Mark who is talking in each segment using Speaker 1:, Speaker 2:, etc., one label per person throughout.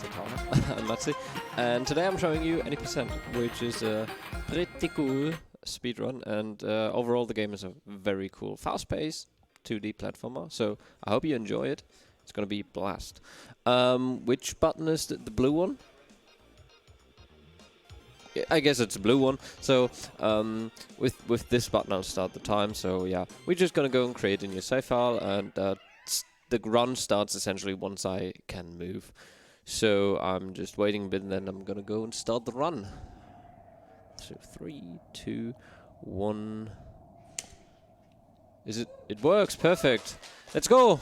Speaker 1: Pizza Tower. I'm Matse, and today I'm showing you any percent, which is a pretty cool speedrun, and overall the game is a very cool, fast-paced 2D platformer, so I hope you enjoy it. It's gonna be a blast. Which button is the blue one? I guess it's a blue one. So with this button I'll start the time. So yeah, we're just gonna go and create a new save file, and the run starts essentially once I can move. So I'm just waiting a bit, and then I'm gonna go and start the run. So 3, 2, 1. It works perfect. Let's go.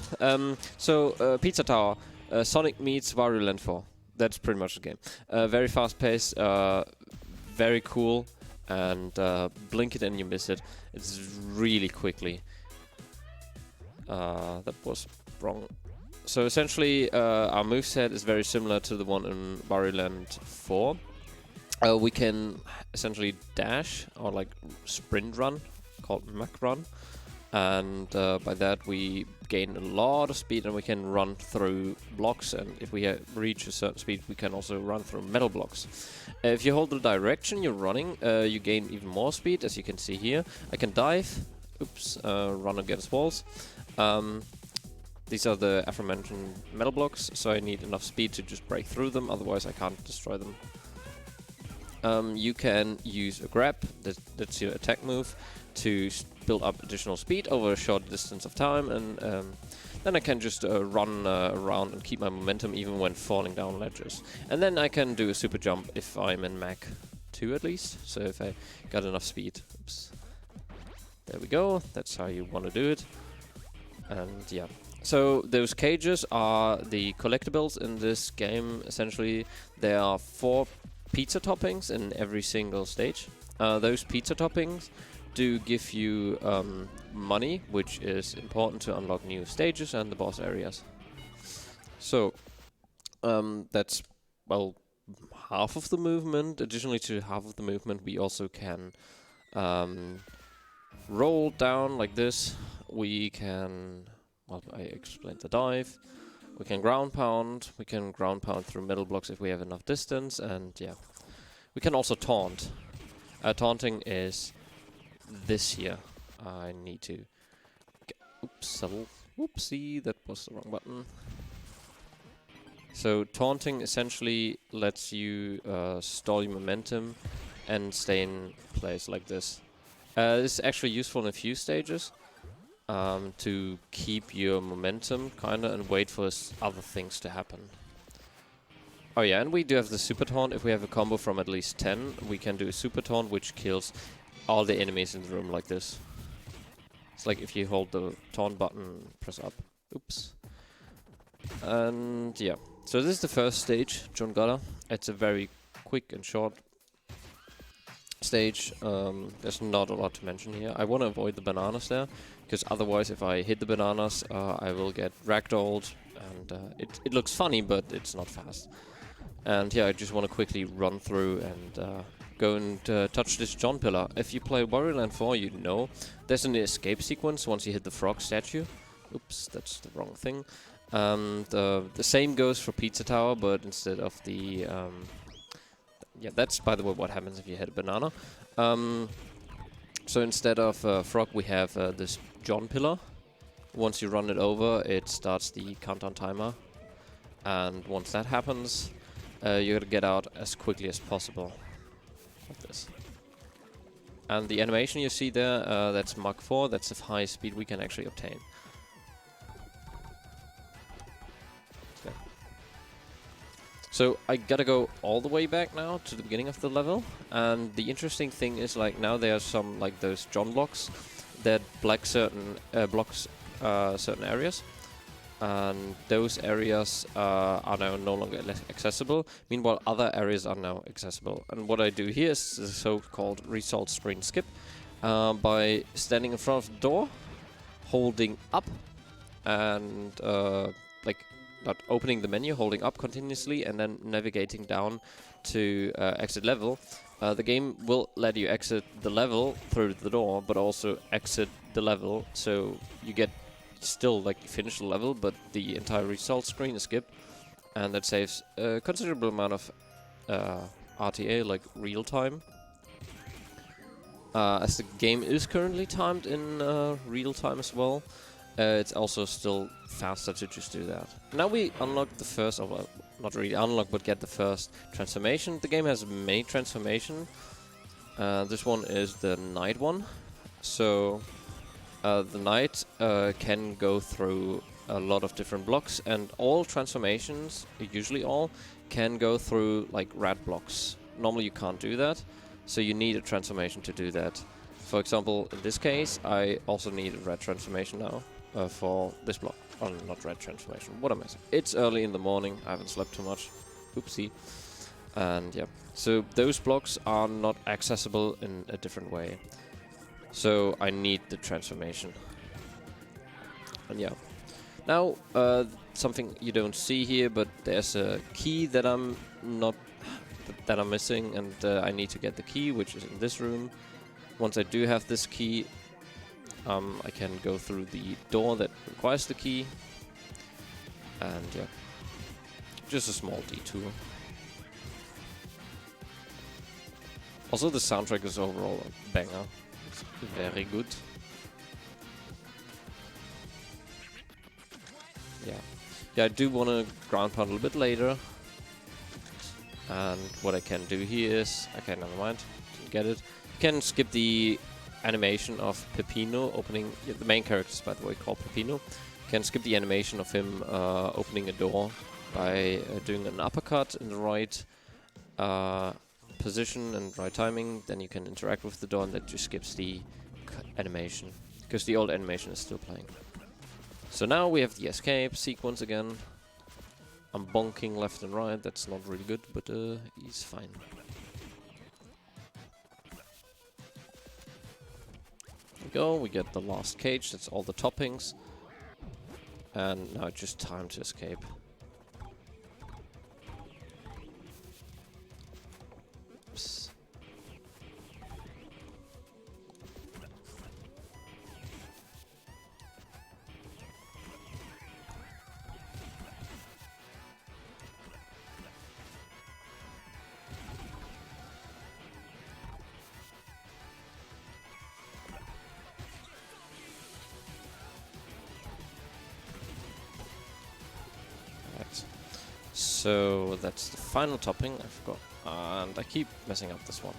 Speaker 1: Pizza Tower, Sonic meets Wario Land 4. That's pretty much the game. Very fast paced, very cool, and blink it and you miss it. It's really quickly. That was wrong. So essentially, our moveset is very similar to the one in Wario Land 4. We can essentially dash or like sprint run, called Mach run. And by that we gain a lot of speed, and we can run through blocks, and if we reach a certain speed we can also run through metal blocks. If you hold the direction you're running, you gain even more speed, as you can see here. I can dive, run against walls. These are the aforementioned metal blocks, so I need enough speed to just break through them, otherwise I can't destroy them. You can use a grab, that's your attack move, to build up additional speed over a short distance of time, and then I can just run around and keep my momentum even when falling down ledges. And then I can do a super jump if I'm in Mach 2 at least, so if I got enough speed. There we go, that's how you want to do it. And yeah. So those cages are the collectibles in this game. Essentially, there are 4 pizza toppings in every single stage. Those pizza toppings do give you money, which is important to unlock new stages and the boss areas. So that's, well, half of the movement. Additionally to half of the movement, we also can roll down like this. We can, well, I explained the dive. We can ground pound. We can ground pound through metal blocks if we have enough distance, and yeah. We can also taunt. Taunting is this here. I need to whoopsie, that was the wrong button. So taunting essentially lets you stall your momentum and stay in place like this. This is actually useful in a few stages to keep your momentum kinda and wait for other things to happen. Oh yeah, and we do have the super taunt. If we have a combo from at least 10, we can do a super taunt which kills all the enemies in the room like this. It's like if you hold the taunt button, press up. Oops. And yeah, so this is the first stage, John Gutter. It's a very quick and short stage. There's not a lot to mention here. I want to avoid the bananas there, because otherwise if I hit the bananas, I will get ragdolled, and it looks funny, but it's not fast. And yeah, I just want to quickly run through and go and touch this John pillar. If you play Wario Land 4, you know there's an escape sequence once you hit the frog statue. Oops, that's the wrong thing. The same goes for Pizza Tower, but instead of the... yeah, that's by the way what happens if you hit a banana. So instead of frog, we have this John pillar. Once you run it over, it starts the countdown timer. And once that happens, you gotta get out as quickly as possible. Like this. And the animation you see there, that's Mach 4, that's the highest speed we can actually obtain. Okay. So I gotta go all the way back now to the beginning of the level, and the interesting thing is, like, now there are some like those John blocks that block certain certain areas. And those areas are now no longer accessible. Meanwhile, other areas are now accessible. And what I do here is the so-called result screen skip. By standing in front of the door, holding up, and like not opening the menu, holding up continuously, and then navigating down to exit level. The game will let you exit the level through the door, but also exit the level, so you get still like finish the level, but the entire result screen is skipped. and that saves a considerable amount of RTA, like real time. As the game is currently timed in real time as well, it's also still faster to just do that. Now we unlock the first, or well, not really unlock, but get the first transformation. The game has many transformation. This one is the night one. So the knight can go through a lot of different blocks, and all transformations, usually all, can go through like red blocks. Normally you can't do that, so you need a transformation to do that. For example, in this case, I also need a red transformation now for this block. Oh, not red transformation. What am I saying? It's early in the morning. I haven't slept too much. Oopsie. And yeah, so those blocks are not accessible in a different way. So I need the transformation. And yeah. Now, something you don't see here, but there's a key that I'm missing, and I need to get the key, which is in this room. Once I do have this key, I can go through the door that requires the key. And yeah, just a small detour. Also, the soundtrack is overall a banger. It's very good. Yeah, I do want to ground pound a little bit later. And what I can do here is... okay, never mind. Didn't get it. You can skip the animation of Peppino opening... yeah, the main character is, by the way, called Peppino. You can skip the animation of him opening a door by doing an uppercut in the right position and right timing. Then you can interact with the door, and that just skips the animation, because the old animation is still playing. So now we have the escape sequence again. I'm bonking left and right, that's not really good, but he's fine. There we go, we get the last cage, that's all the toppings. And now it's just time to escape. Oops. So that's the final topping, I forgot, and I keep messing up this one.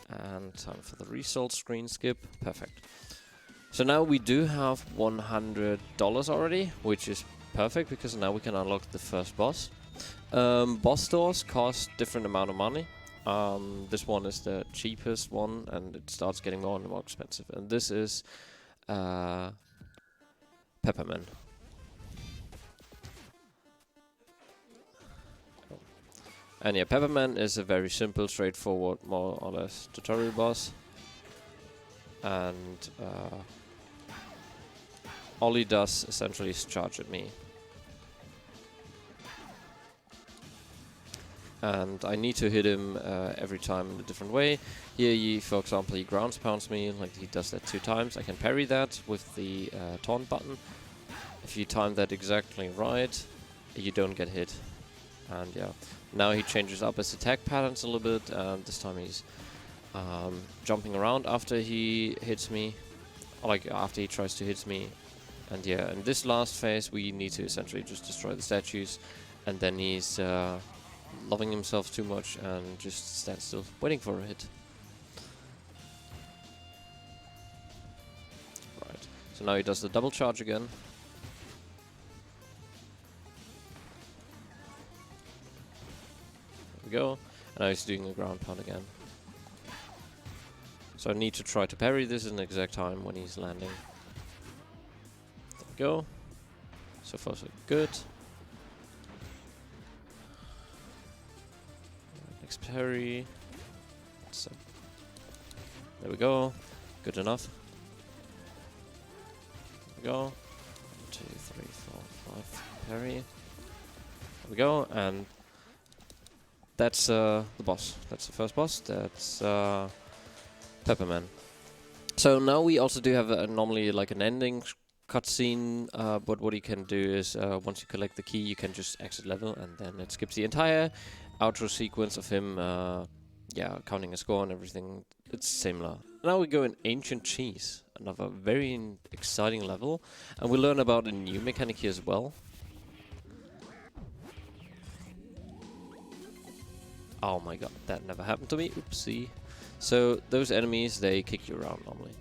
Speaker 1: And time for the result screen skip, perfect. So now we do have $100 already, which is perfect, because now we can unlock the first boss. Boss doors cost different amount of money. This one is the cheapest one, and it starts getting more and more expensive. And this is Pepperman. And yeah, Pepperman is a very simple, straightforward, more or less tutorial boss. And all he does essentially is charge at me. And I need to hit him every time in a different way. Here, for example, he ground pounds me, like he does that 2 times. I can parry that with the taunt button. If you time that exactly right, you don't get hit. And yeah, now he changes up his attack patterns a little bit, and this time he's jumping around after he hits me, or like after he tries to hit me. And yeah, in this last phase we need to essentially just destroy the statues, and then he's loving himself too much and just stands still, waiting for a hit. Right, so now he does the double charge again. Go, and now he's doing a ground pound again. So I need to try to parry this in the exact time when he's landing. There we go. So far so good. Next parry. So there we go. Good enough. There we go. 1, 2, 3, 4, 5. Parry. There we go, and that's the boss. That's the first boss. That's Pepperman. So now we also do have normally like an ending cutscene, but what you can do is once you collect the key, you can just exit level, and then it skips the entire outro sequence of him, yeah, counting a score and everything. It's similar. Now we go in Ancient Cheese, another very exciting level, and we learn about a new mechanic here as well. Oh my god, that never happened to me. Oopsie. So those enemies, they kick you around normally.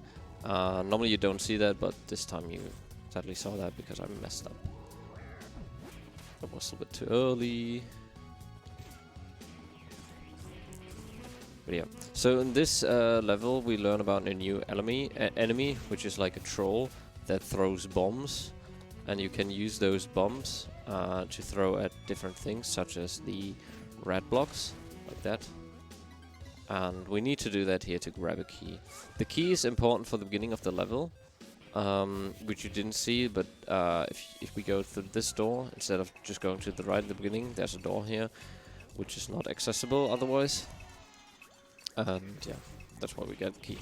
Speaker 1: Normally you don't see that, but this time you sadly saw that because I messed up. It was a bit too early. But yeah. So in this level we learn about a new enemy, which is like a troll that throws bombs. And you can use those bombs to throw at different things, such as the red blocks. Like that. And we need to do that here to grab a key. The key is important for the beginning of the level, which you didn't see, but if we go through this door, instead of just going to the right at the beginning, there's a door here, which is not accessible otherwise. And yeah, that's why we get the key.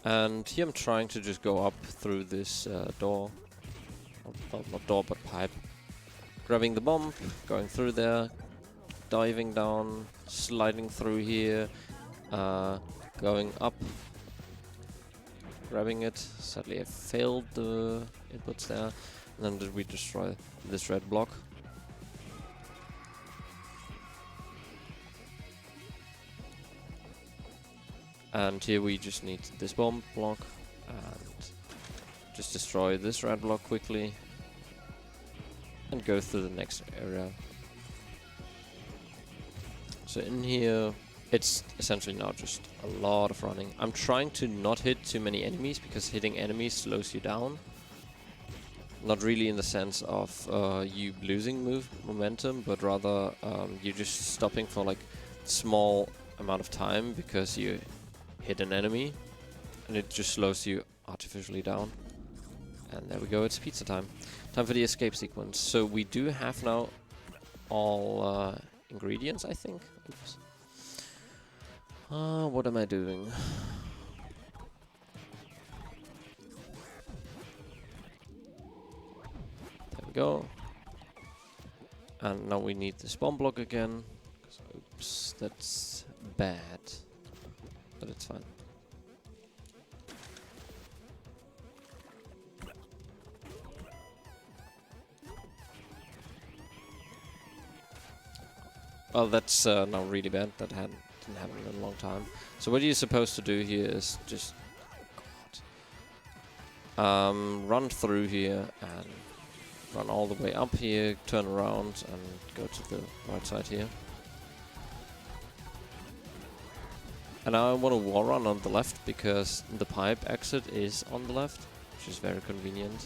Speaker 1: And here I'm trying to just go up through this door. Well, not door, but pipe. Grabbing the bomb, going through there, diving down, sliding through here, going up, grabbing it. Sadly I failed the inputs there. And then we destroy this red block. And here we just need this bomb block and just destroy this red block quickly and go through the next area. So in here it's essentially now just a lot of running. I'm trying to not hit too many enemies because hitting enemies slows you down. Not really in the sense of you losing momentum, but rather you're just stopping for like small amount of time because you hit an enemy and it just slows you artificially down. And there we go, it's pizza time. Time for the escape sequence. So we do have now all ingredients, I think. Oops. What am I doing? There we go. And now we need this bomb block again. Oops, that's bad. But it's fine. Well, that's now really bad. That didn't happen in a long time. So what you're supposed to do here is just run through here and run all the way up here, turn around and go to the right side here. And now I want to wall run on the left because the pipe exit is on the left, which is very convenient.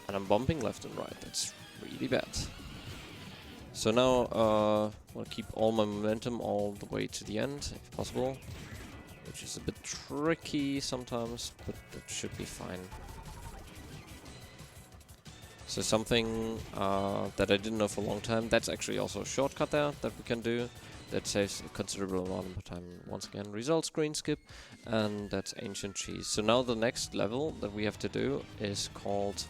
Speaker 1: And I'm bumping left and right, that's really bad. So now I want to keep all my momentum all the way to the end, if possible. Which is a bit tricky sometimes, but it should be fine. So something that I didn't know for a long time, that's actually also a shortcut there that we can do. That saves a considerable amount of time. Once again, result screen skip, and that's Ancient Cheese. So now the next level that we have to do is called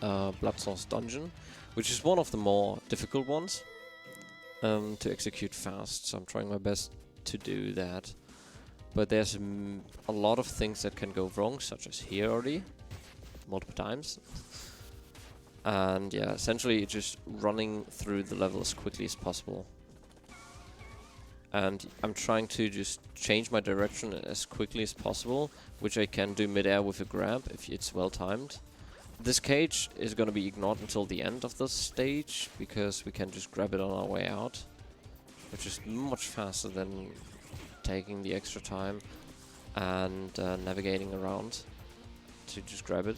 Speaker 1: Blood Sauce Dungeon, which is one of the more difficult ones to execute fast. So I'm trying my best to do that. But there's a lot of things that can go wrong, such as here already, multiple times. And yeah, essentially just running through the level as quickly as possible. And I'm trying to just change my direction as quickly as possible, which I can do mid-air with a grab if it's well timed. This cage is going to be ignored until the end of the stage, because we can just grab it on our way out, which is much faster than taking the extra time and navigating around to just grab it.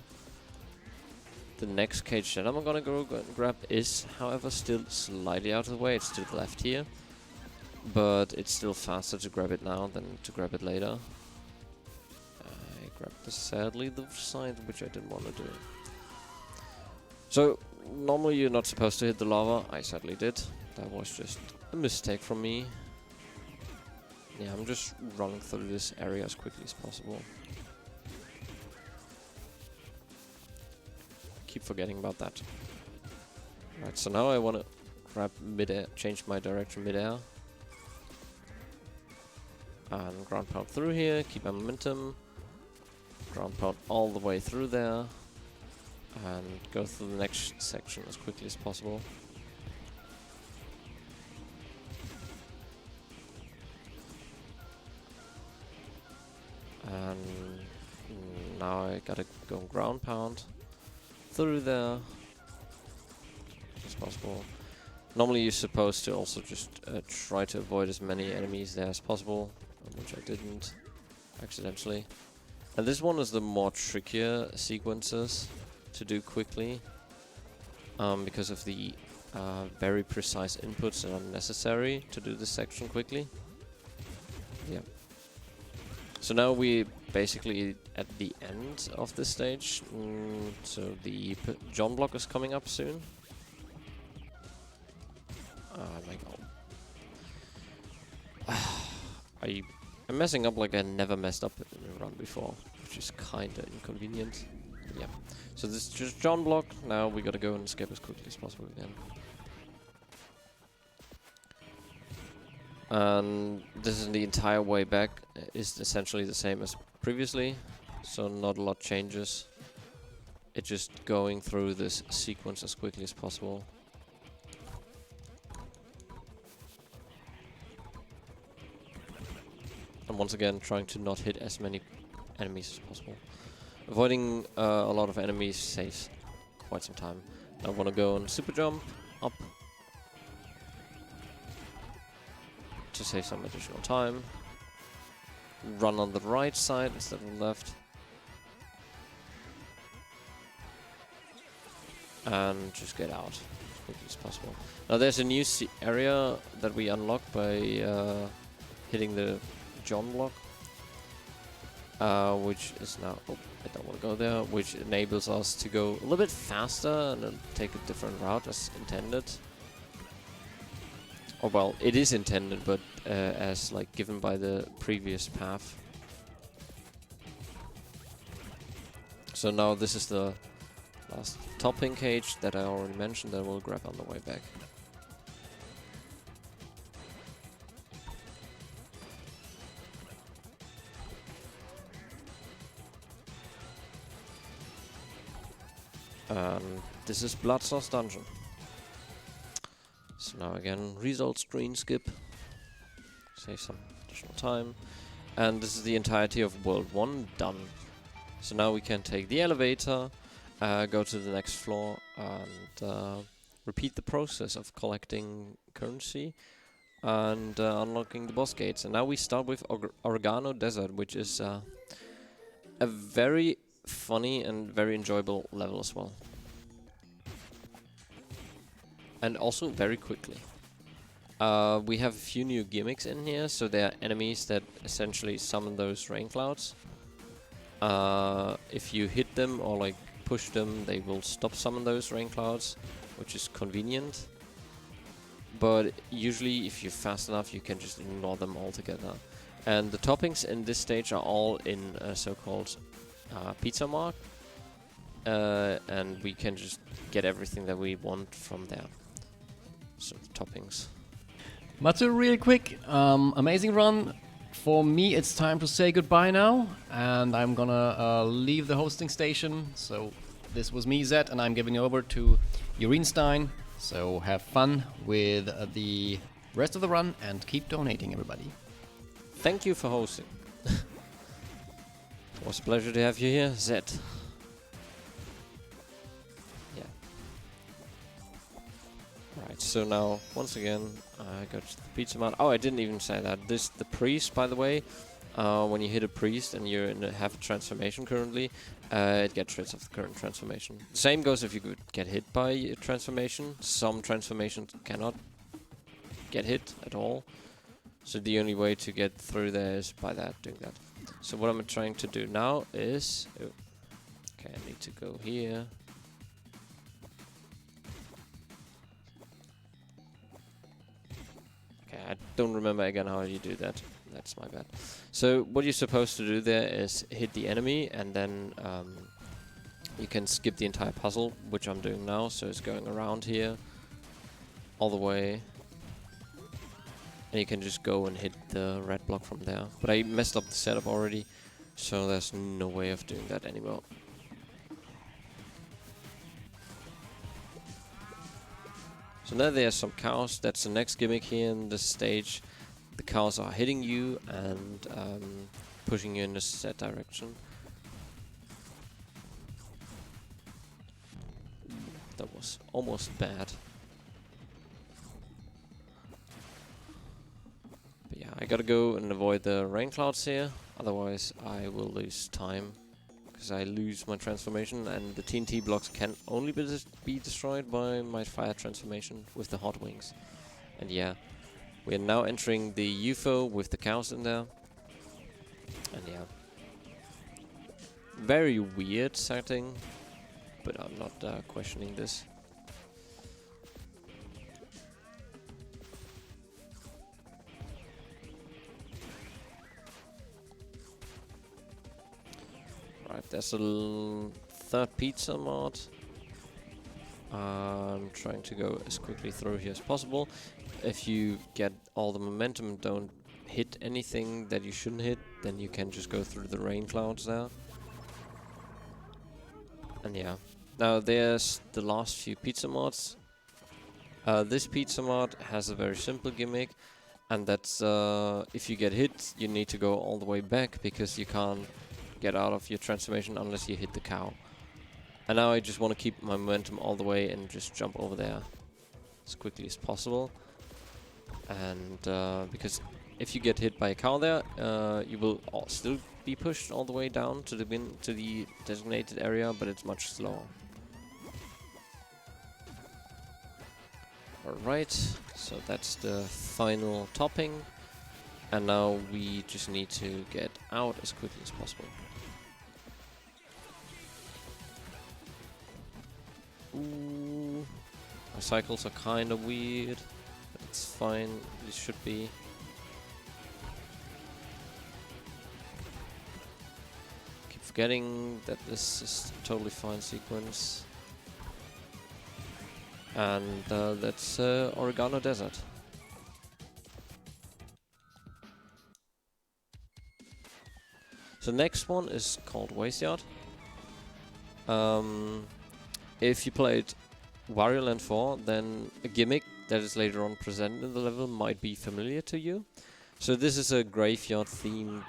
Speaker 1: The next cage that I'm gonna go grab is, however, still slightly out of the way. It's to the left here, but it's still faster to grab it now than to grab it later. I grabbed sadly the side, which I didn't want to do. So normally you're not supposed to hit the lava. I sadly did. That was just a mistake from me. Yeah, I'm just running through this area as quickly as possible. Keep forgetting about that. Right, so now I want to grab mid-air, change my direction mid-air. And ground pound through here, keep my momentum. Ground pound all the way through there. And go through the next section as quickly as possible. And now I gotta go ground pound through there as possible. Normally you're supposed to also just try to avoid as many enemies there as possible, which I didn't accidentally. And this one is the more trickier sequences to do quickly because of the very precise inputs that are necessary to do this section quickly. Yeah. So now we basically at the end of this stage. So the John block is coming up soon. My god. I'm messing up like I never messed up in a run before, which is kinda inconvenient. Yeah. So this is just John block. Now we gotta go and escape as quickly as possible again. And this is the entire way back is essentially the same as previously, so not a lot changes. It's just going through this sequence as quickly as possible. And once again, trying to not hit as many enemies as possible. Avoiding a lot of enemies saves quite some time. I want to go and super jump up to save some additional time. Run on the right side instead of the left. And just get out as quickly as possible. Now there's a new area that we unlock by hitting the John block. Which is now... Oh, I don't want to go there. Which enables us to go a little bit faster and then take a different route as intended. Oh well, it is intended, but as like given by the previous path. So now this is the last topping cage that I already mentioned that we'll grab on the way back. This is Blood Sauce Dungeon. So now again, result screen skip. Save some additional time. And this is the entirety of World 1 done. So now we can take the elevator, go to the next floor, and repeat the process of collecting currency and unlocking the boss gates. And now we start with Oregano Desert, which is a very funny and very enjoyable level as well. And also very quickly. We have a few new gimmicks in here, so there are enemies that essentially summon those rain clouds. If you hit them or like push them, they will stop summon those rain clouds, which is convenient. But usually if you're fast enough, you can just ignore them altogether. And the toppings in this stage are all in a so-called pizza mark. And we can just get everything that we want from there. So the toppings.
Speaker 2: Matse, real quick, amazing run. For me, it's time to say goodbye now, and I'm gonna leave the hosting station. So this was me, Zed, and I'm giving over to Urinstein. So have fun with the rest of the run and keep donating, everybody.
Speaker 1: Thank you for hosting. It was a pleasure to have you here, Zed. Right, so now, once again, I got the pizza mount. Oh, I didn't even say that. The priest, by the way, when you hit a priest and you're in have a transformation currently, it gets rid of the current transformation. Same goes if you could get hit by a transformation. Some transformations cannot get hit at all. So the only way to get through there is by doing that. So what I'm trying to do now is... Oh, okay, I need to go here. I don't remember again how you do that. That's my bad. So what you're supposed to do there is hit the enemy, and then you can skip the entire puzzle, which I'm doing now. So it's going around here, all the way, and you can just go and hit the red block from there. But I messed up the setup already, so there's no way of doing that anymore. So now there's some cows. That's the next gimmick here in this stage. The cows are hitting you and pushing you in a set direction. That was almost bad. But yeah, I gotta go and avoid the rain clouds here. Otherwise I will lose time, because I lose my transformation, and the TNT blocks can only be destroyed by my fire transformation with the hot wings. And yeah, we are now entering the UFO with the cows in there. And yeah, very weird setting, but I'm not questioning this. Right, there's a third pizza mod. I'm trying to go as quickly through here as possible. If you get all the momentum and don't hit anything that you shouldn't hit, then you can just go through the rain clouds there. And yeah, now there's the last few pizza mods. This pizza mod has a very simple gimmick, and that's if you get hit, you need to go all the way back, because you can't get out of your transformation unless you hit the cow. And now I just want to keep my momentum all the way and just jump over there as quickly as possible. And because if you get hit by a cow there, you will still be pushed all the way down to the designated area, but it's much slower. Alright, so that's the final topping, and now we just need to get out as quickly as possible. Ooh, my cycles are kind of weird, but it's fine. This should be. Keep forgetting that this is a totally fine sequence. And that's Oregano Desert. So next one is called Waste Yard. If you played Wario Land 4, then a gimmick that is later on presented in the level might be familiar to you. So this is a graveyard themed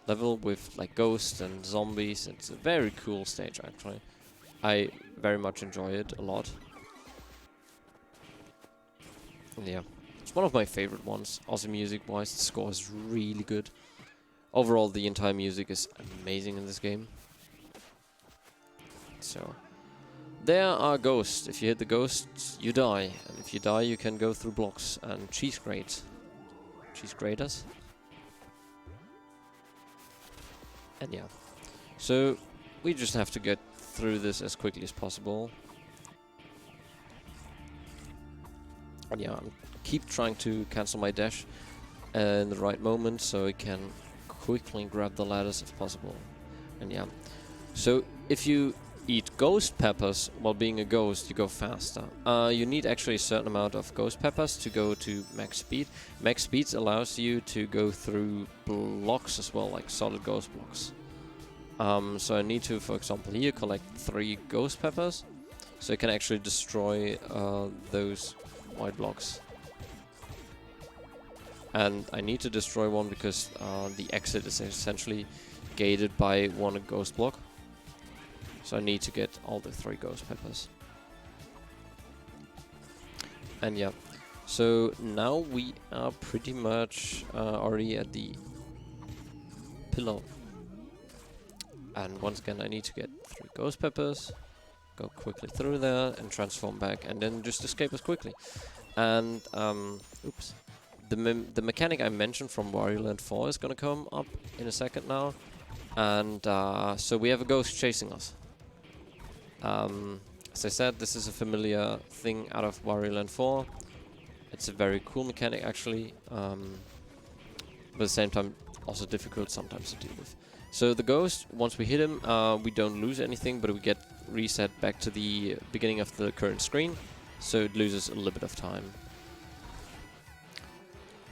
Speaker 1: level with like ghosts and zombies. It's a very cool stage actually. I very much enjoy it a lot. Yeah, it's one of my favorite ones. Also music-wise, the score is really good. Overall, the entire music is amazing in this game. So, there are ghosts. If you hit the ghosts, you die. And if you die, you can go through blocks and cheese grates. Cheese graters. And yeah. So, we just have to get through this as quickly as possible. And yeah, keep trying to cancel my dash in the right moment so I can quickly grab the ladders if possible. And yeah, so if you eat ghost peppers while being a ghost, you go faster. You need actually a certain amount of ghost peppers to go to max speed. Max speed allows you to go through blocks as well, like solid ghost blocks. So I need to, for example, here collect 3 ghost peppers, so I can actually destroy those white blocks. And I need to destroy one because the exit is essentially gated by one ghost block. So I need to get all the 3 ghost peppers. And yeah, so now we are pretty much already at the pillar. And once again I need to get 3 ghost peppers, go quickly through there and transform back, and then just escape as quickly. And oops, the mechanic I mentioned from Wario Land 4 is gonna come up in a second now. And so we have a ghost chasing us. As I said, this is a familiar thing out of Wario Land 4. It's a very cool mechanic actually, but at the same time also difficult sometimes to deal with. So the ghost, once we hit him, we don't lose anything, but we get reset back to the beginning of the current screen, so it loses a little bit of time.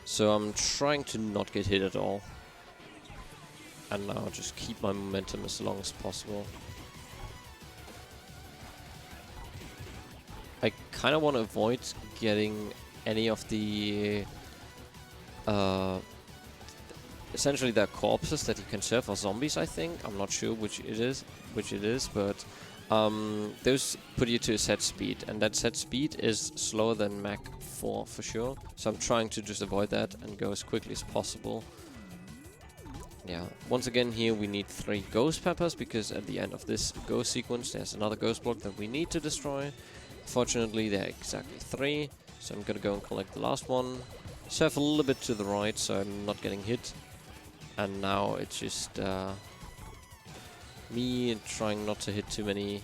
Speaker 1: So I'm trying to not get hit at all, and now just keep my momentum as long as possible. I kind of want to avoid getting any of the essentially they're corpses that you can serve, or zombies, I think. I'm not sure which it is, but those put you to a set speed, and that set speed is slower than Mach 4 for sure. So I'm trying to just avoid that and go as quickly as possible. Yeah, once again here we need 3 ghost peppers, because at the end of this ghost sequence there's another ghost block that we need to destroy. Fortunately there are exactly 3, so I'm gonna go and collect the last one. Surf a little bit to the right so I'm not getting hit. And now it's just me trying not to hit too many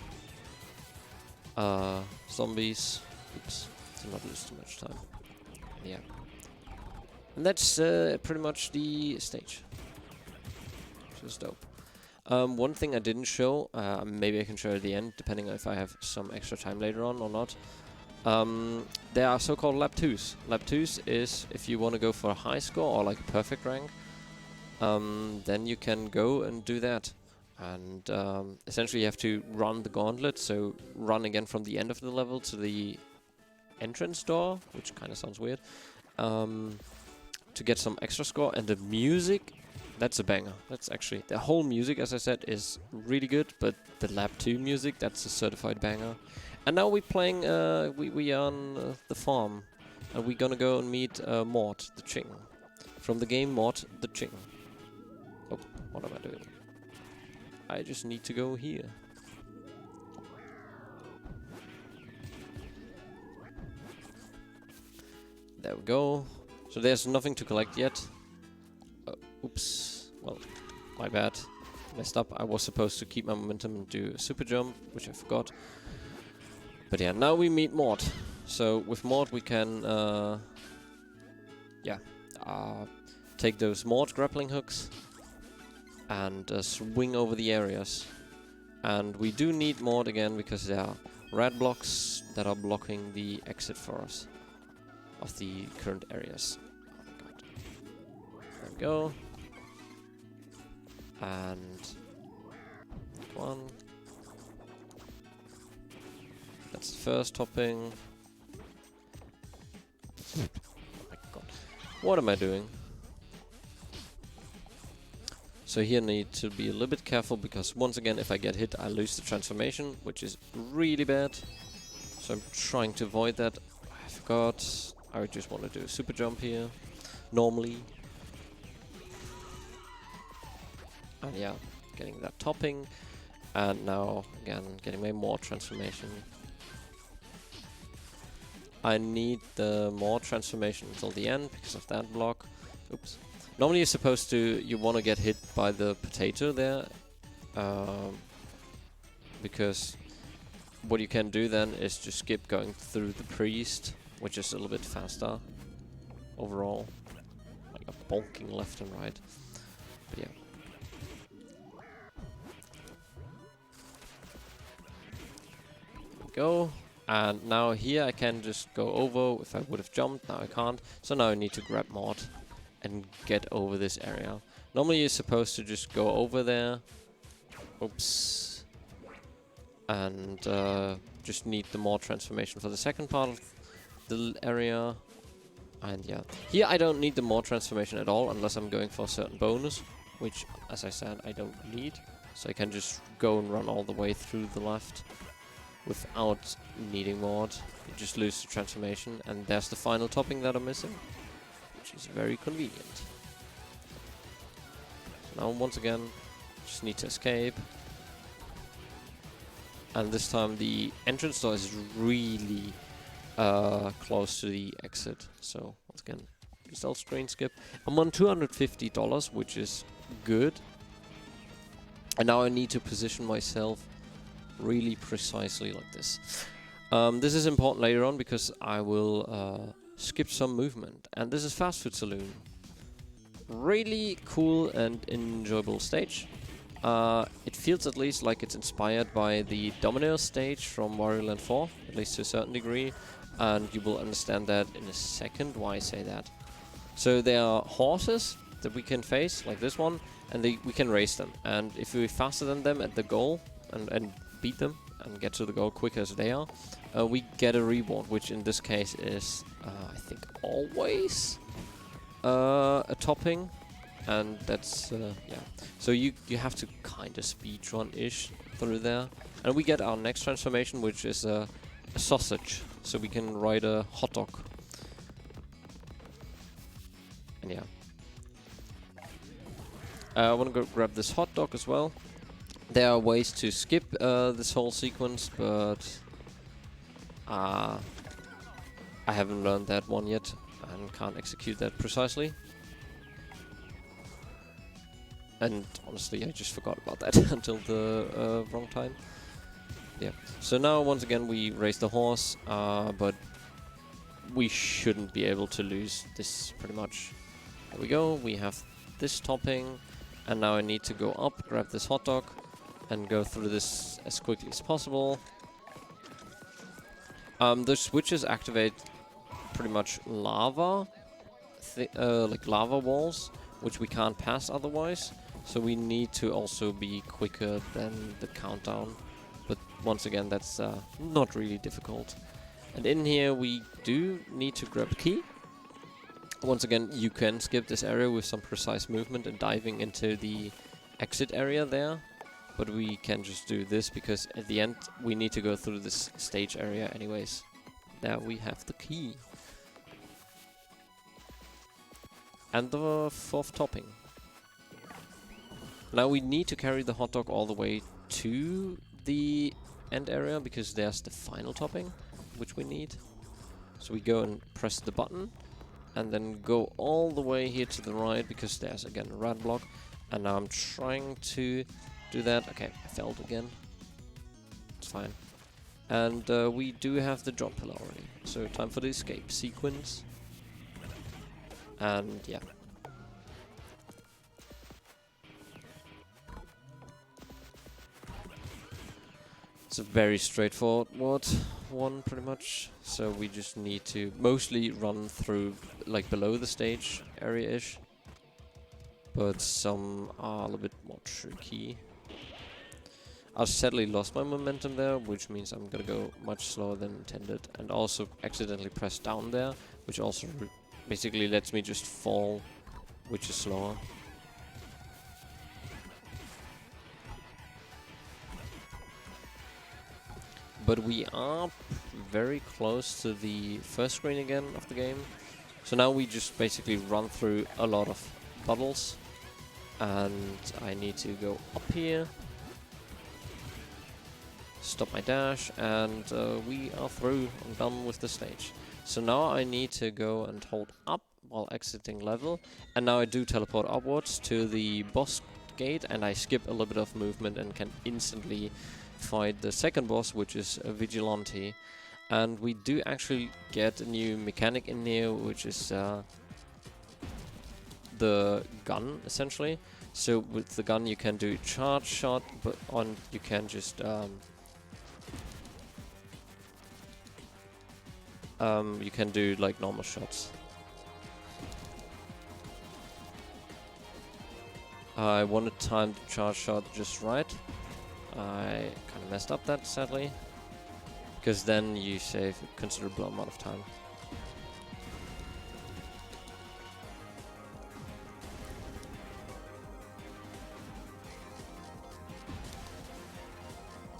Speaker 1: zombies. Oops, to not lose too much time. Yeah. And that's pretty much the stage. Which is dope. One thing I didn't show, maybe I can show at the end, depending on if I have some extra time later on or not. There are so-called lap 2s. Lap 2s is if you want to go for a high score or like a perfect rank, then you can go and do that. And essentially you have to run the gauntlet, so run again from the end of the level to the entrance door, which kind of sounds weird, to get some extra score. And the music, that's a banger. That's actually, the whole music, as I said, is really good, but the lap 2 music, that's a certified banger. And now we're playing, we are on the farm, and we're gonna go and meet Mort the Ching. From the game Mort the Ching. Oh, what am I doing? I just need to go here. There we go. So there's nothing to collect yet. Oops. Well, my bad. Messed up. I was supposed to keep my momentum and do a super jump, which I forgot. But yeah, now we meet Mort. So with Mort we can take those Mort grappling hooks and swing over the areas. And we do need Mort again because there are red blocks that are blocking the exit for us of the current areas. Oh my god. There we go. And one. That's the first topping. Oh my god. What am I doing? So here I need to be a little bit careful, because once again if I get hit I lose the transformation, which is really bad. So I'm trying to avoid that. I forgot. I just want to do a super jump here. Normally. And yeah, getting that topping. And now again getting my more transformation. I need the more transformation until the end because of that block. Oops. Normally you're supposed to, you want to get hit by the potato there. Because what you can do then is just skip going through the priest, which is a little bit faster overall. Like a bonking left and right. But yeah. There we go. And now here I can just go over. If I would have jumped, now I can't. So now I need to grab Mort and get over this area. Normally you're supposed to just go over there. Oops. And just need the Mort transformation for the second part of the area. And yeah. Here I don't need the Mort transformation at all unless I'm going for a certain bonus, which, as I said, I don't need. So I can just go and run all the way through the left without needing Mort. You just lose the transformation, and there's the final topping that I'm missing, which is very convenient. So now once again, just need to escape. And this time the entrance door is really close to the exit. So once again, result screen skip. I'm on $250, which is good. And now I need to position myself really precisely like this. This is important later on because I will skip some movement. And this is Fast Food Saloon. Really cool and enjoyable stage. It feels at least like it's inspired by the Domino stage from Wario Land 4, at least to a certain degree, and you will understand that in a second why I say that. So there are horses that we can face, like this one, and we can race them. And if we're faster than them at the goal, and beat them, and get to the goal quicker as they are, we get a reward, which in this case is, I think, always a topping. And that's, yeah. So you have to kind of speedrun-ish through there. And we get our next transformation, which is a sausage. So we can ride a hot dog. And yeah. I want to go grab this hot dog as well. There are ways to skip this whole sequence, but I haven't learned that one yet and can't execute that precisely. And honestly, I just forgot about that until the wrong time. Yeah. So now, once again, we race the horse, but we shouldn't be able to lose this pretty much. There we go. We have this topping, and now I need to go up, grab this hot dog, and go through this as quickly as possible. The switches activate pretty much lava, like lava walls, which we can't pass otherwise. So we need to also be quicker than the countdown. But once again, that's not really difficult. And in here we do need to grab the key. Once again, you can skip this area with some precise movement and diving into the exit area there. But we can just do this because at the end we need to go through this stage area anyways. There we have the key. And the fourth topping. Now we need to carry the hot dog all the way to the end area because there's the final topping, which we need. So we go and press the button and then go all the way here to the right because there's again a red block. And now I'm trying to do that. Okay, I failed again. It's fine. And we do have the drop pillar already. So time for the escape sequence. And yeah. It's a very straightforward one, pretty much. So we just need to mostly run through, like, below the stage area-ish. But some are a little bit more tricky. I sadly lost my momentum there, which means I'm gonna go much slower than intended. And also accidentally press down there, which also basically lets me just fall, which is slower. But we are very close to the first screen again of the game. So now we just basically run through a lot of bubbles. And I need to go up here. Stop my dash, and we are through and done with the stage. So now I need to go and hold up while exiting level. And now I do teleport upwards to the boss gate, and I skip a little bit of movement and can instantly fight the second boss, which is a Vigilante. And we do actually get a new mechanic in here, which is the gun, essentially. So with the gun you can do charge shot, but you can just you can do like normal shots. I wanted to time the charge shot just right. I kind of messed up that, sadly, because then you save a considerable amount of time.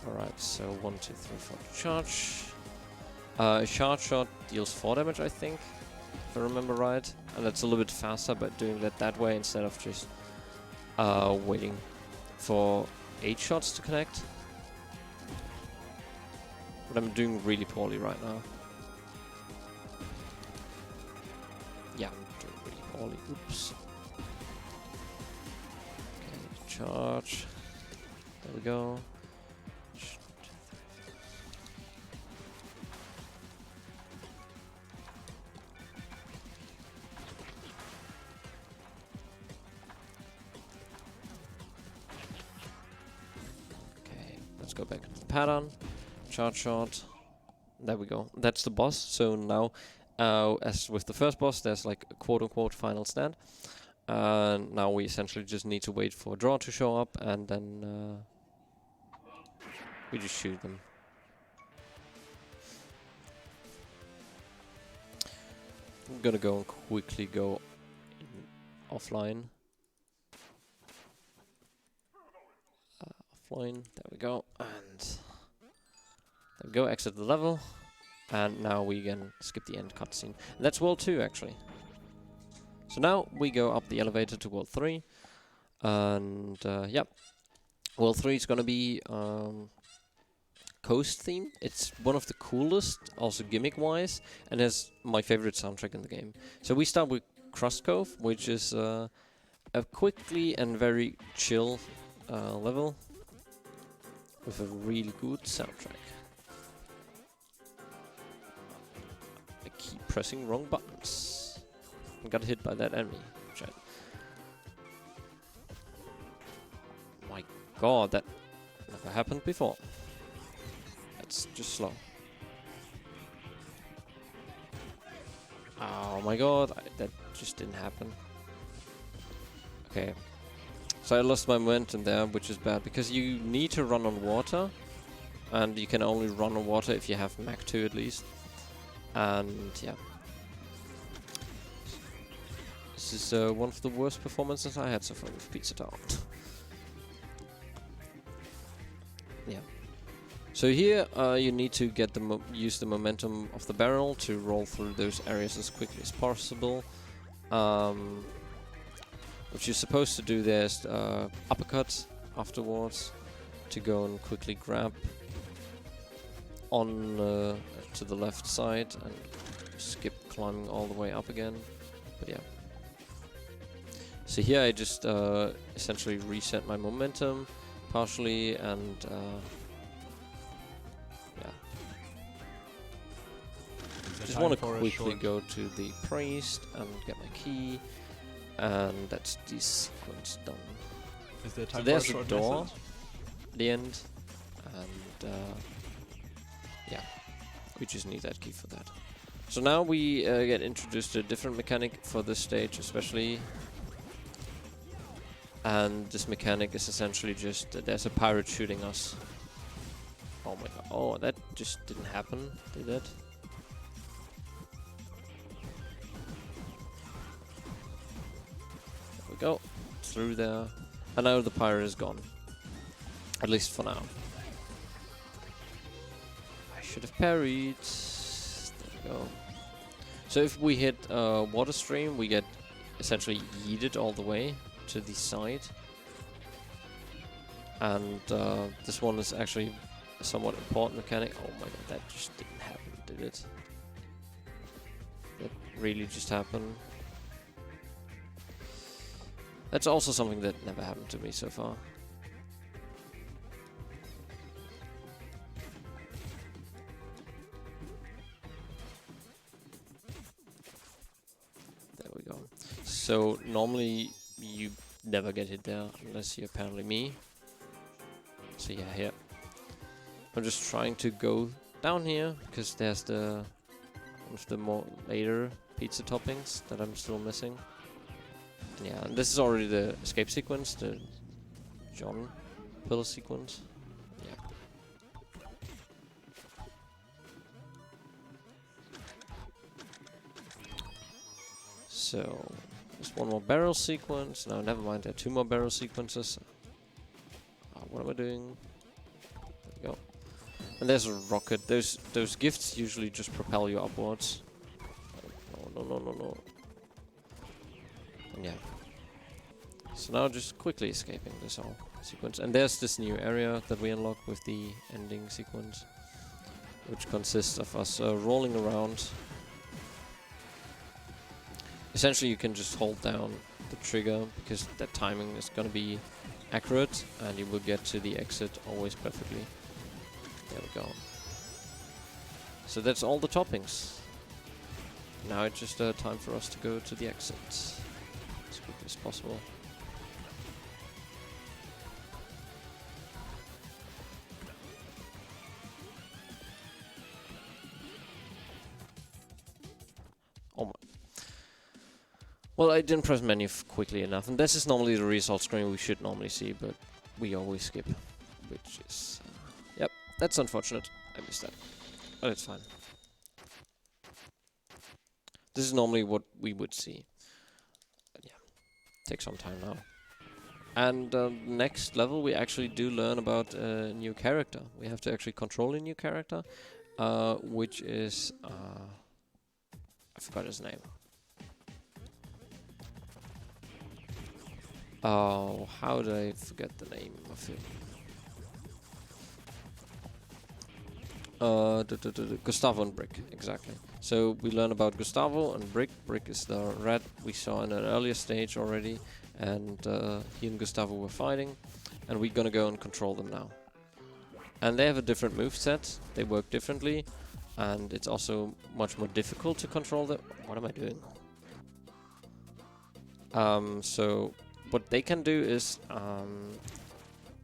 Speaker 1: Alright, so 1, 2, 3, 4 charge. A charge shot deals 4 damage, I think, if I remember right. And that's a little bit faster by doing that way instead of just waiting for 8 shots to connect. But I'm doing really poorly right now. Yeah, I'm doing really poorly. Oops. Okay, charge. There we go. let's go back to the pattern. Charge shot. There we go. That's the boss. So now, as with the first boss, there's like a quote-unquote final stand. Now we essentially just need to wait for a draw to show up, and then we just shoot them. I'm gonna go and quickly go offline. Offline, there we go, and there we go, exit the level, and now we can skip the end cutscene. That's World 2 actually. So now we go up the elevator to World 3, and yeah, World 3 is gonna be coast theme. It's one of the coolest, also gimmick-wise, and has my favorite soundtrack in the game. So we start with Crust Cove, which is a quickly and very chill level with a really good soundtrack. I keep pressing wrong buttons. I got hit by that enemy. My god, that never happened before. That's just slow. Oh my god, that just didn't happen. Okay. So I lost my momentum there, which is bad, because you need to run on water, and you can only run on water if you have Mach 2 at least. And yeah. This is one of the worst performances I had so far with Pizza Town. Yeah. So here you need to get use the momentum of the barrel to roll through those areas as quickly as possible. What you're supposed to do there is uppercut afterwards to go and quickly grab on to the left side and skip climbing all the way up again. But yeah. So here I just essentially reset my momentum partially, and yeah. Just want to quickly go to the priest and get my key, and that's the sequence done.
Speaker 3: Is there time
Speaker 1: So there's
Speaker 3: for a
Speaker 1: the
Speaker 3: short
Speaker 1: door
Speaker 3: message?
Speaker 1: at the end, and yeah, we just need that key for that. So now we get introduced to a different mechanic for this stage especially. And this mechanic is essentially just there's a pirate shooting us. Oh my god. Oh, that just didn't happen, did it? There we go. Through there. And now the pirate is gone. At least for now. I should have parried. There we go. So if we hit water stream, we get essentially yeeted all the way to the side, and this one is actually a somewhat important mechanic. Oh my god, that just didn't happen, did it? That really just happened. That's also something that never happened to me so far. There we go. So normally you never get hit there unless you're apparently me. So yeah, here. I'm just trying to go down here because there's one of the more later pizza toppings that I'm still missing. And yeah, and this is already the escape sequence, the John pillar sequence. Yeah. So there's one more barrel sequence. No, never mind. There are two more barrel sequences. What am I doing? There we go. And there's a rocket. Those gifts usually just propel you upwards. No. And yeah. So now just quickly escaping this whole sequence. And there's this new area that we unlock with the ending sequence, which consists of us rolling around. Essentially, you can just hold down the trigger because that timing is going to be accurate, and you will get to the exit always perfectly. There we go. So that's all the toppings. Now it's just time for us to go to the exit as quickly as possible. Well, I didn't press menu quickly enough, and this is normally the result screen we should normally see, but we always skip, which is... yep, that's unfortunate. I missed that, but it's fine. This is normally what we would see. But yeah, takes some time now. And next level, we actually do learn about a new character. We have to actually control a new character, which is... I forgot his name. Oh, how did I forget the name of him? Gustavo and Brick, exactly. So we learn about Gustavo and Brick. Brick is the red we saw in an earlier stage already, and he and Gustavo were fighting, and we're gonna go and control them now. And they have a different moveset, they work differently, and it's also much more difficult to control them. What am I doing? So what they can do is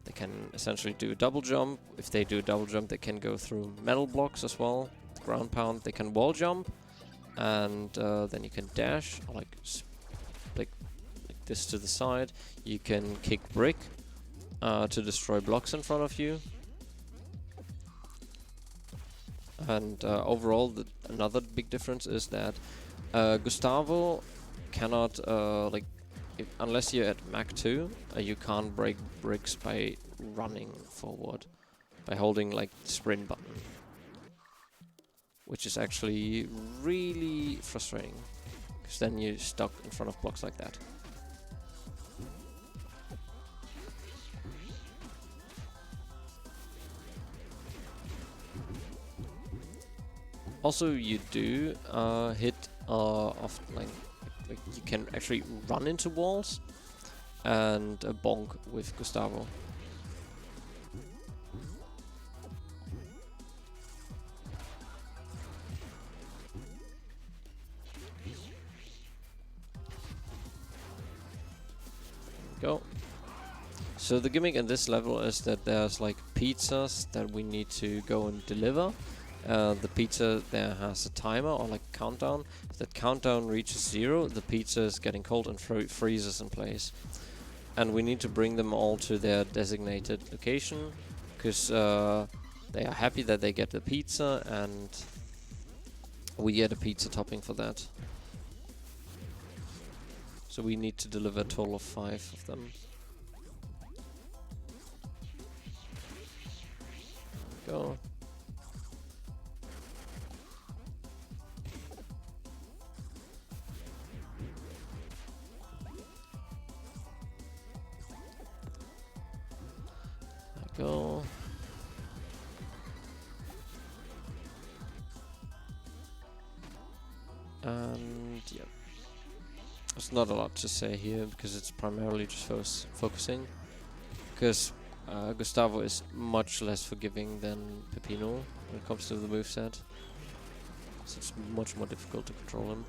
Speaker 1: they can essentially do a double jump. If they do a double jump, they can go through metal blocks as well. Ground pound. They can wall jump, and then you can dash, or like this to the side. You can kick brick to destroy blocks in front of you. And overall, another big difference is that Gustavo cannot unless you're at Mach 2, you can't break bricks by running forward, by holding like the sprint button, which is actually really frustrating, because then you're stuck in front of blocks like that. Also, you do hit often you can actually run into walls and bonk with Gustavo. Go. So the gimmick in this level is that there's like pizzas that we need to go and deliver. The pizza there has a timer or like countdown. If that countdown reaches 0, the pizza is getting cold and freezes in place. And we need to bring them all to their designated location, because they are happy that they get the pizza, and we get a pizza topping for that. So we need to deliver a total of 5 of them. Go. Go. And yeah, there's not a lot to say here because it's primarily just focusing. Because Gustavo is much less forgiving than Peppino when it comes to the moveset, so it's much more difficult to control him.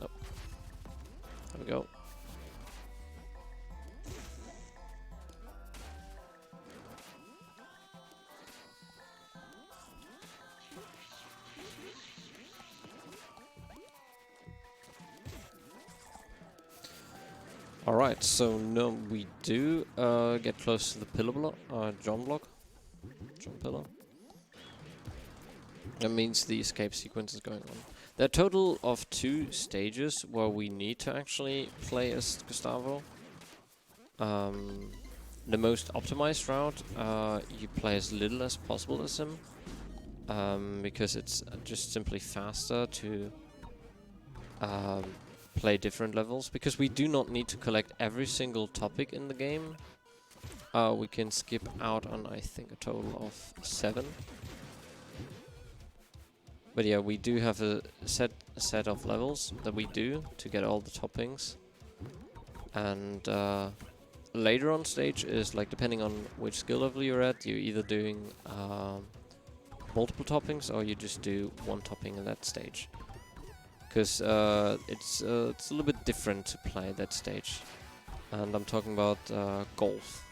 Speaker 1: Nope. There we go. Alright, so no, we do get close to the pillar block, jump block, jump pillar. That means the escape sequence is going on. There are a total of 2 stages where we need to actually play as Gustavo. The most optimized route, you play as little as possible as him, because it's just simply faster to play different levels, because we do not need to collect every single topic in the game. We can skip out on, I think, a total of 7. But yeah, we do have a set of levels that we do to get all the toppings. And later on stage is like, depending on which skill level you're at, you're either doing multiple toppings or you just do 1 topping in that stage. Because it's a little bit different to play that stage. And I'm talking about golf.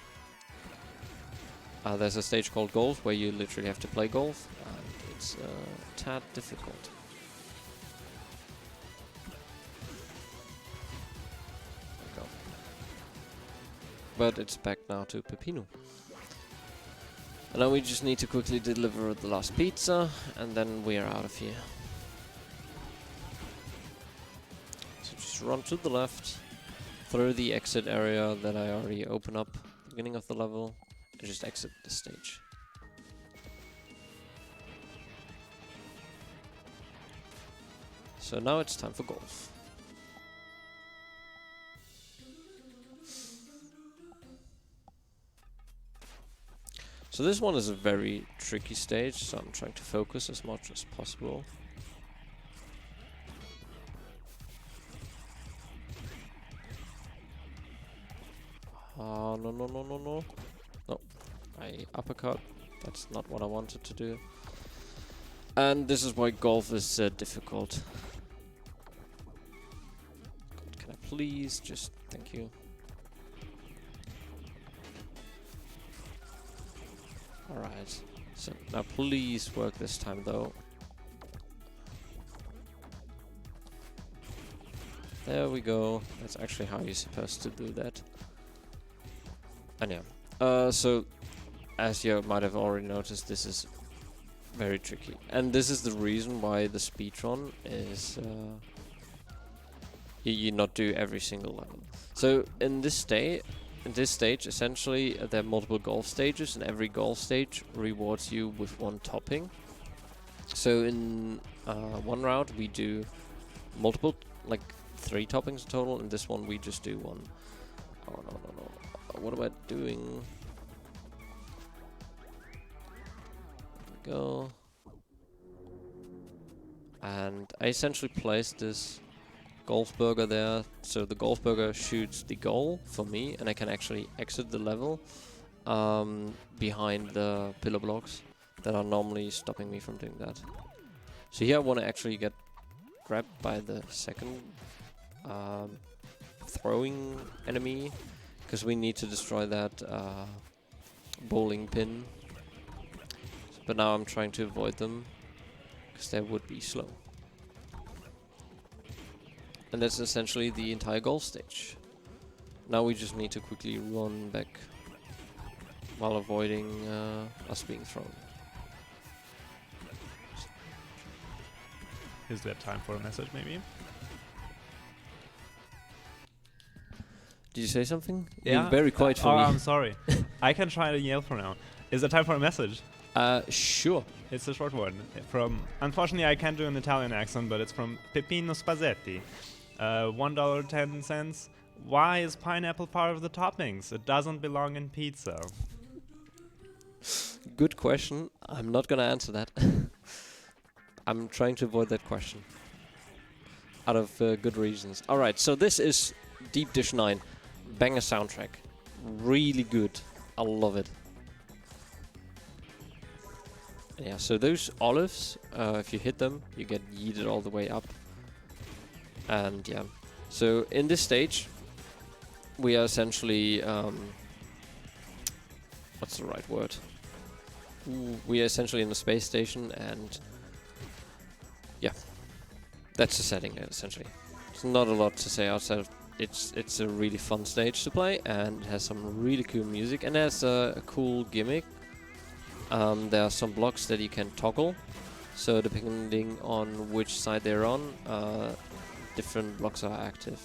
Speaker 1: There's a stage called golf where you literally have to play golf. And it's a tad difficult. There we go. But it's back now to Peppino. And now we just need to quickly deliver the last pizza, and then we are out of here. So just run to the left, through the exit area that I already opened up at the beginning of the level, and just exit the stage. So now it's time for golf. So this one is a very tricky stage, so I'm trying to focus as much as possible. No. No, I uppercut. That's not what I wanted to do. And this is why golf is difficult. God, can I please just... Thank you. Alright, so now please work this time though. There we go. That's actually how you're supposed to do that. And yeah, so as you might have already noticed, this is very tricky. And this is the reason why the speedrun is you not do every single level. So in this stage, essentially, there are multiple golf stages, and every golf stage rewards you with one topping. So in one round, we do multiple, like 3 toppings in total, and this one we just do 1. Oh, no. What am I doing? There we go. And I essentially placed this golf burger there, so the golf burger shoots the goal for me, and I can actually exit the level behind the pillar blocks that are normally stopping me from doing that. So here I want to actually get grabbed by the second throwing enemy, because we need to destroy that bowling pin. But now I'm trying to avoid them, because they would be slow. And that's essentially the entire golf stage. Now we just need to quickly run back while avoiding us being thrown.
Speaker 3: Is there time for a message, maybe?
Speaker 1: Did you say something?
Speaker 3: Yeah.
Speaker 1: You're very quiet for
Speaker 3: oh,
Speaker 1: me.
Speaker 3: I'm sorry. I can try to yell for now. Is there time for a message?
Speaker 1: Sure.
Speaker 3: It's a short one. From, unfortunately, I can't do an Italian accent, but it's from Peppino Spazzetti. $1.10. Why is pineapple part of the toppings? It doesn't belong in pizza.
Speaker 1: Good question. I'm not gonna answer that. I'm trying to avoid that question. Out of good reasons. Alright, so this is Deep Dish 9. Banger soundtrack. Really good. I love it. Yeah, so those olives, if you hit them, you get yeeted all the way up. And yeah, so in this stage, we are essentially, what's the right word? We are essentially in the space station, and yeah, that's the setting essentially. There's not a lot to say outside of it's a really fun stage to play, and it has some really cool music, and it has a cool gimmick. There are some blocks that you can toggle, so depending on which side they're on, different blocks are active.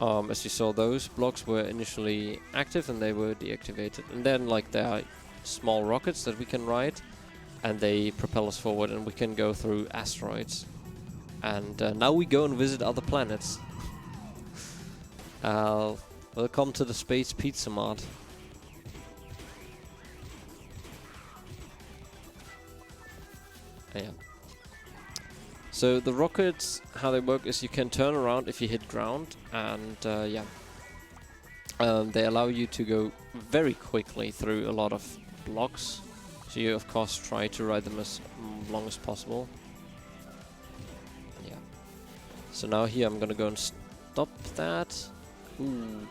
Speaker 1: As you saw, those blocks were initially active and they were deactivated, and then like there are small rockets that we can ride, and they propel us forward, and we can go through asteroids. And now we go and visit other planets. Welcome to the Space Pizza Mart. Yeah. So the rockets, how they work is you can turn around if you hit ground, and yeah, they allow you to go very quickly through a lot of blocks. So you of course try to ride them as long as possible. Yeah. So now here I'm gonna go and stop that. Ooh,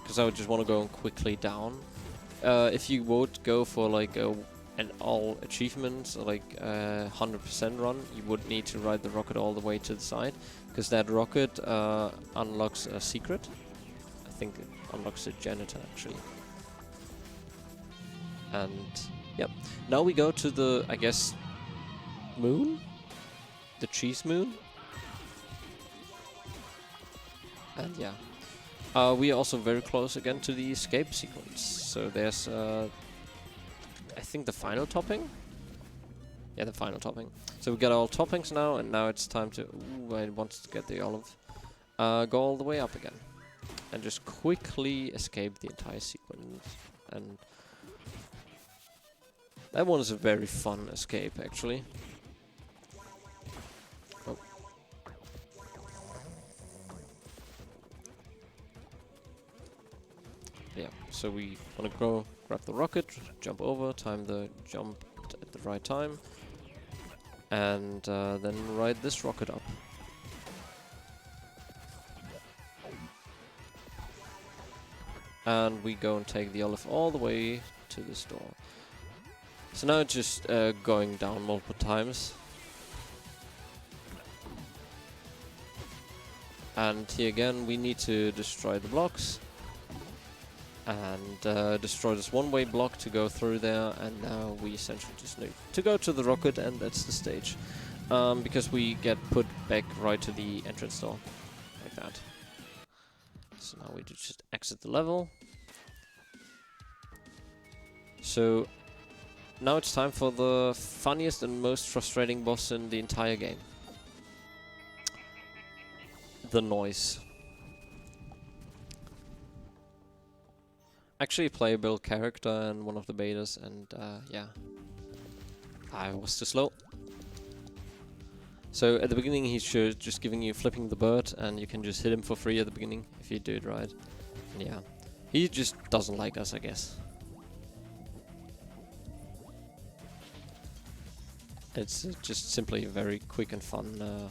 Speaker 1: because I would just want to go quickly down. If you would go for like a and all achievements, like 100% run, you would need to ride the rocket all the way to the side, because that rocket unlocks a secret. I think it unlocks a janitor actually. And yep, now we go to the, I guess, moon? The cheese moon? And yeah. We are also very close again to the escape sequence. So there's, I think the final topping? Yeah, the final topping. So we got all toppings now, and now it's time to, ooh, I want to get the olive. Go all the way up again. And just quickly escape the entire sequence. And that one is a very fun escape, actually. Oh. Yeah, so we want to go grab the rocket, jump over, time the jump at the right time, and then ride this rocket up. And we go and take the olive all the way to this door. So now it's just going down multiple times. And here again we need to destroy the blocks. And destroy this one-way block to go through there, and now we essentially just need to go to the rocket, and that's the stage. Because we get put back right to the entrance door, like that. So now we just exit the level. So now it's time for the funniest and most frustrating boss in the entire game. The noise. Actually a playable character in one of the betas, and yeah, I was too slow. So at the beginning he's just giving you flipping the bird, and you can just hit him for free at the beginning if you do it right. And yeah, he just doesn't like us, I guess. It's just simply a very quick and fun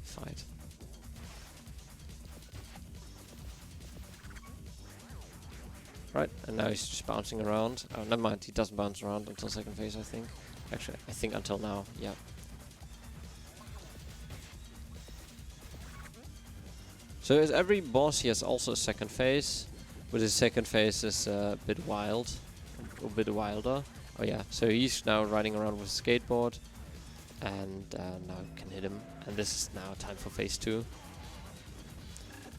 Speaker 1: fight. Right, and now he's just bouncing around. Oh, never mind, he doesn't bounce around until second phase, I think. Actually, I think until now, yeah. So as every boss, he has also a second phase, but his second phase is a bit wild, a bit wilder. Oh yeah, so he's now riding around with a skateboard, and now you can hit him. And this is now time for phase 2,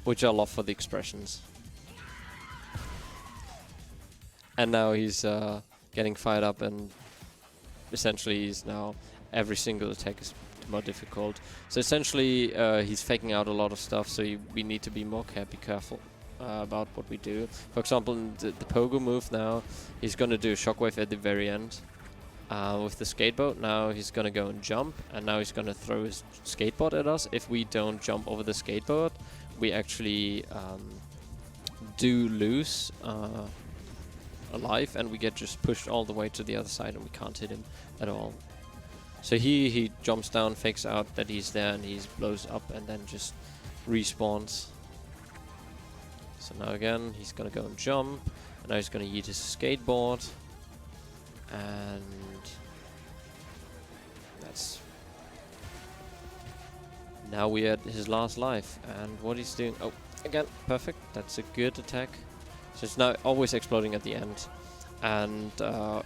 Speaker 1: which I love for the expressions. And now he's getting fired up, and essentially he's now, every single attack is more difficult. So essentially he's faking out a lot of stuff, so we need to be more careful about what we do. For example, in the pogo move now, he's gonna do a shockwave at the very end. With the skateboard, now he's gonna go and jump, and now he's gonna throw his skateboard at us. If we don't jump over the skateboard, we actually do lose alive, and we get just pushed all the way to the other side, and we can't hit him at all. So he jumps down, fakes out that he's there, and he blows up and then just respawns. So now again he's gonna go and jump, and now he's gonna yeet his skateboard, and that's, now we're at his last life. And what he's doing, oh, again, perfect, that's a good attack. So it's now always exploding at the end, and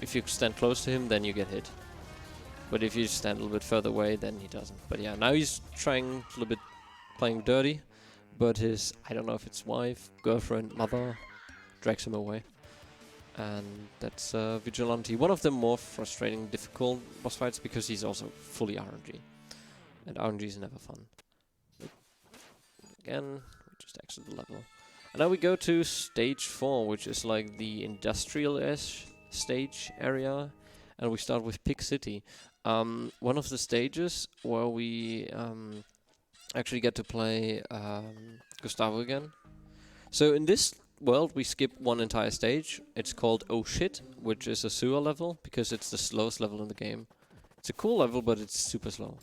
Speaker 1: if you stand close to him, then you get hit. But if you stand a little bit further away, then he doesn't. But yeah, now he's trying a little bit, playing dirty, but his, I don't know if it's wife, girlfriend, mother, drags him away. And that's Vigilante. One of the more frustrating, difficult boss fights, because he's also fully RNG. And RNG is never fun. But again, we just exit the level. And now we go to stage 4, which is like the industrial-ish stage area. And we start with Pig City. One of the stages where we actually get to play Gustavo again. So in this world we skip one entire stage. It's called Oh Shit, which is a sewer level, because it's the slowest level in the game. It's a cool level, but it's super slow.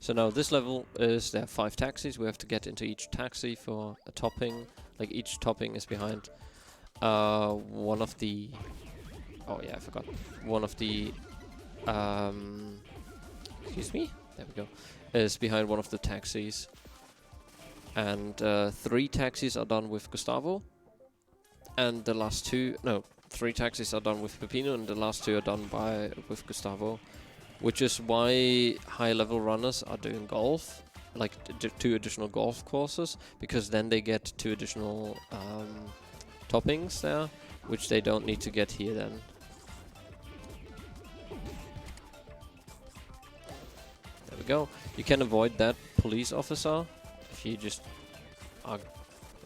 Speaker 1: So now this level is, there are 5 taxis. We have to get into each taxi for a topping Like each topping is behind one of the... Oh yeah, I forgot. One of the... excuse me? There we go. Is behind one of the taxis. And 3 taxis are done with Gustavo. And the last 2... No, 3 taxis are done with Peppino, and the last 2 are done with Gustavo. Which is why high-level runners are doing golf. Like 2 additional golf courses. Because then they get 2 additional toppings there. Which they don't need to get here then. There we go. You can avoid that police officer if you just are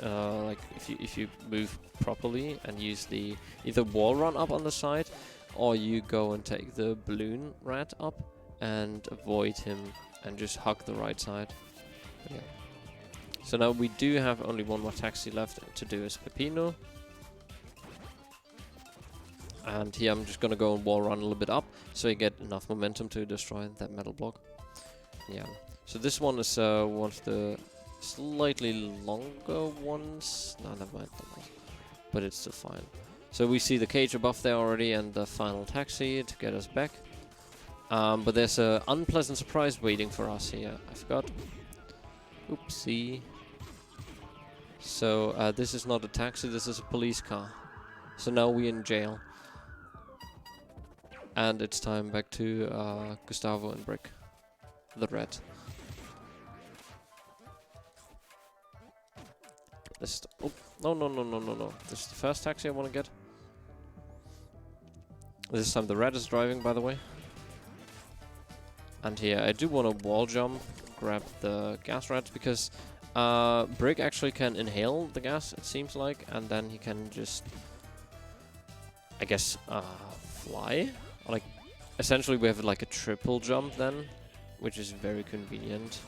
Speaker 1: like if you move properly and use the either wall run up on the side, or you go and take the balloon rat up and avoid him and just hug the right side. But yeah. So now we do have only one more taxi left to do as Peppino. And here I'm just gonna go and wall run a little bit up so you get enough momentum to destroy that metal block. Yeah. So this one is one of the slightly longer ones. No, never mind. But it's still fine. So we see the cage above there already and the final taxi to get us back. But there's an unpleasant surprise waiting for us here. I forgot. Oopsie. So this is not a taxi, this is a police car. So now we're in jail. And it's time back to Gustavo and Brick. The red. This. Oh, no. This is the first taxi I want to get. This time the red is driving, by the way. And here I do want to wall jump, grab the gas rat, because Brick actually can inhale the gas, it seems like, and then he can just, I guess, fly. Like, essentially we have like a triple jump then, which is very convenient.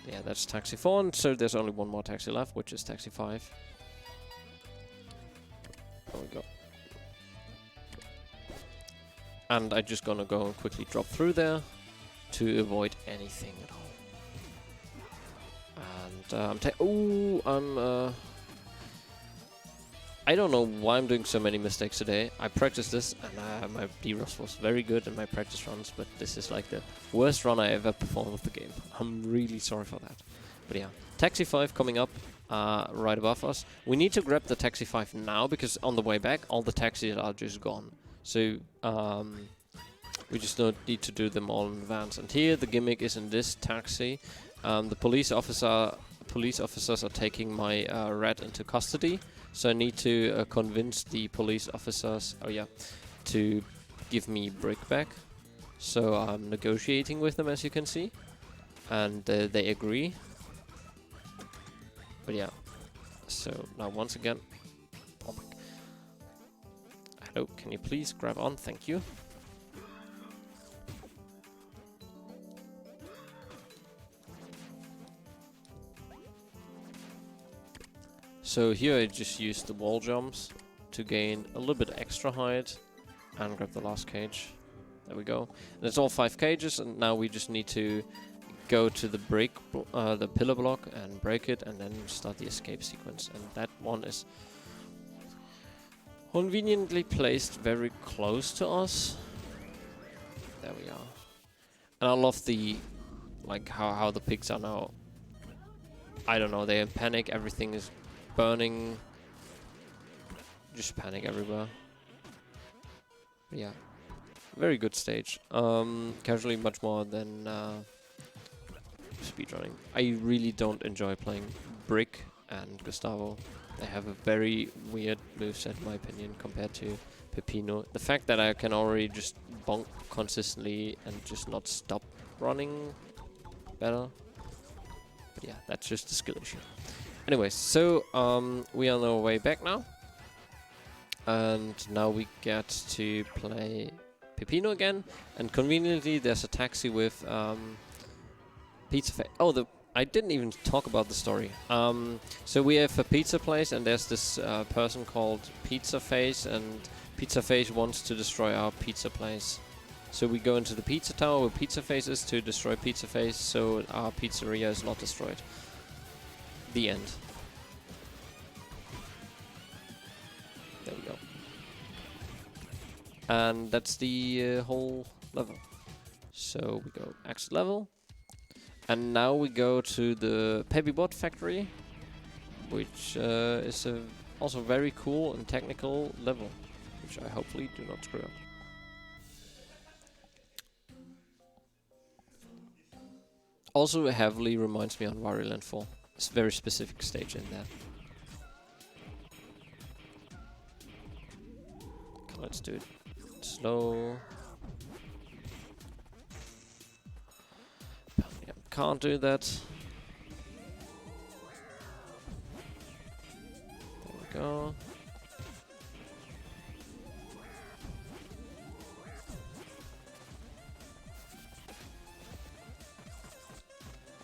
Speaker 1: Yeah, that's taxi 4, and so there's only one more taxi left, which is taxi 5. There we go. And I'm just gonna go and quickly drop through there to avoid anything at all. And I don't know why I'm doing so many mistakes today. I practiced this, and my D-Ross was very good in my practice runs, but this is like the worst run I ever performed with the game. I'm really sorry for that. But yeah, Taxi 5 coming up right above us. We need to grab the Taxi 5 now, because on the way back, all the taxis are just gone. So we just don't need to do them all in advance. And here, the gimmick is in this taxi. The police officers are taking my rat into custody. So I need to convince the police officers, to give me Brick back. So I'm negotiating with them, as you can see, and they agree. But yeah, so now once again, oh my, hello, can you please grab on? Thank you. So here I just used the wall jumps to gain a little bit extra height and grab the last cage. There we go. And it's all 5 cages, and now we just need to go to the the pillar block and break it, and then start the escape sequence. And that one is conveniently placed very close to us. There we are. And I love the, like, how the pigs are now. I don't know, they're in panic, everything is burning. Just panic everywhere. But yeah. Very good stage. Casually much more than speedrunning. I really don't enjoy playing Brick and Gustavo. They have a very weird moveset in my opinion compared to Peppino. The fact that I can already just bonk consistently and just not stop running better. But yeah, that's just a skill issue. Anyways, so we are on our way back now. And now we get to play Peppino again. And conveniently there's a taxi with Pizza Face. Oh, I didn't even talk about the story. So we have a pizza place, and there's this person called Pizza Face, and Pizza Face wants to destroy our pizza place. So we go into the pizza tower where Pizza Face is to destroy Pizza Face, so our pizzeria is not destroyed. The end. And that's the whole level. So we go exit level. And now we go to the Pebibot factory, which is a also very cool and technical level, which I hopefully do not screw up. Also heavily reminds me on Wario Land 4. It's a very specific stage in that. Okay, let's do it slow. Yeah, can't do that. There we go.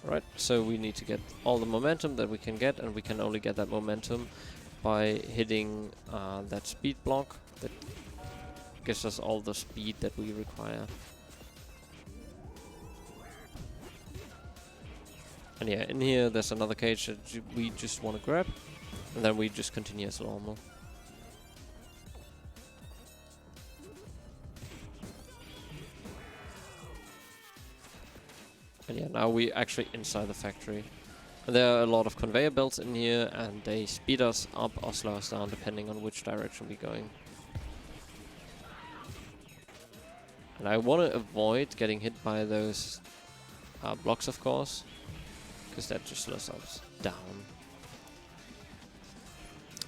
Speaker 1: Right, so we need to get all the momentum that we can get, and we can only get that momentum by hitting that speed block that gives us all the speed that we require. And yeah, in here there's another cage that we just want to grab, and then we just continue as normal. And yeah, now we're actually inside the factory. And there are a lot of conveyor belts in here, and they speed us up or slow us down depending on which direction we're going. And I want to avoid getting hit by those blocks, of course, because that just slows us down.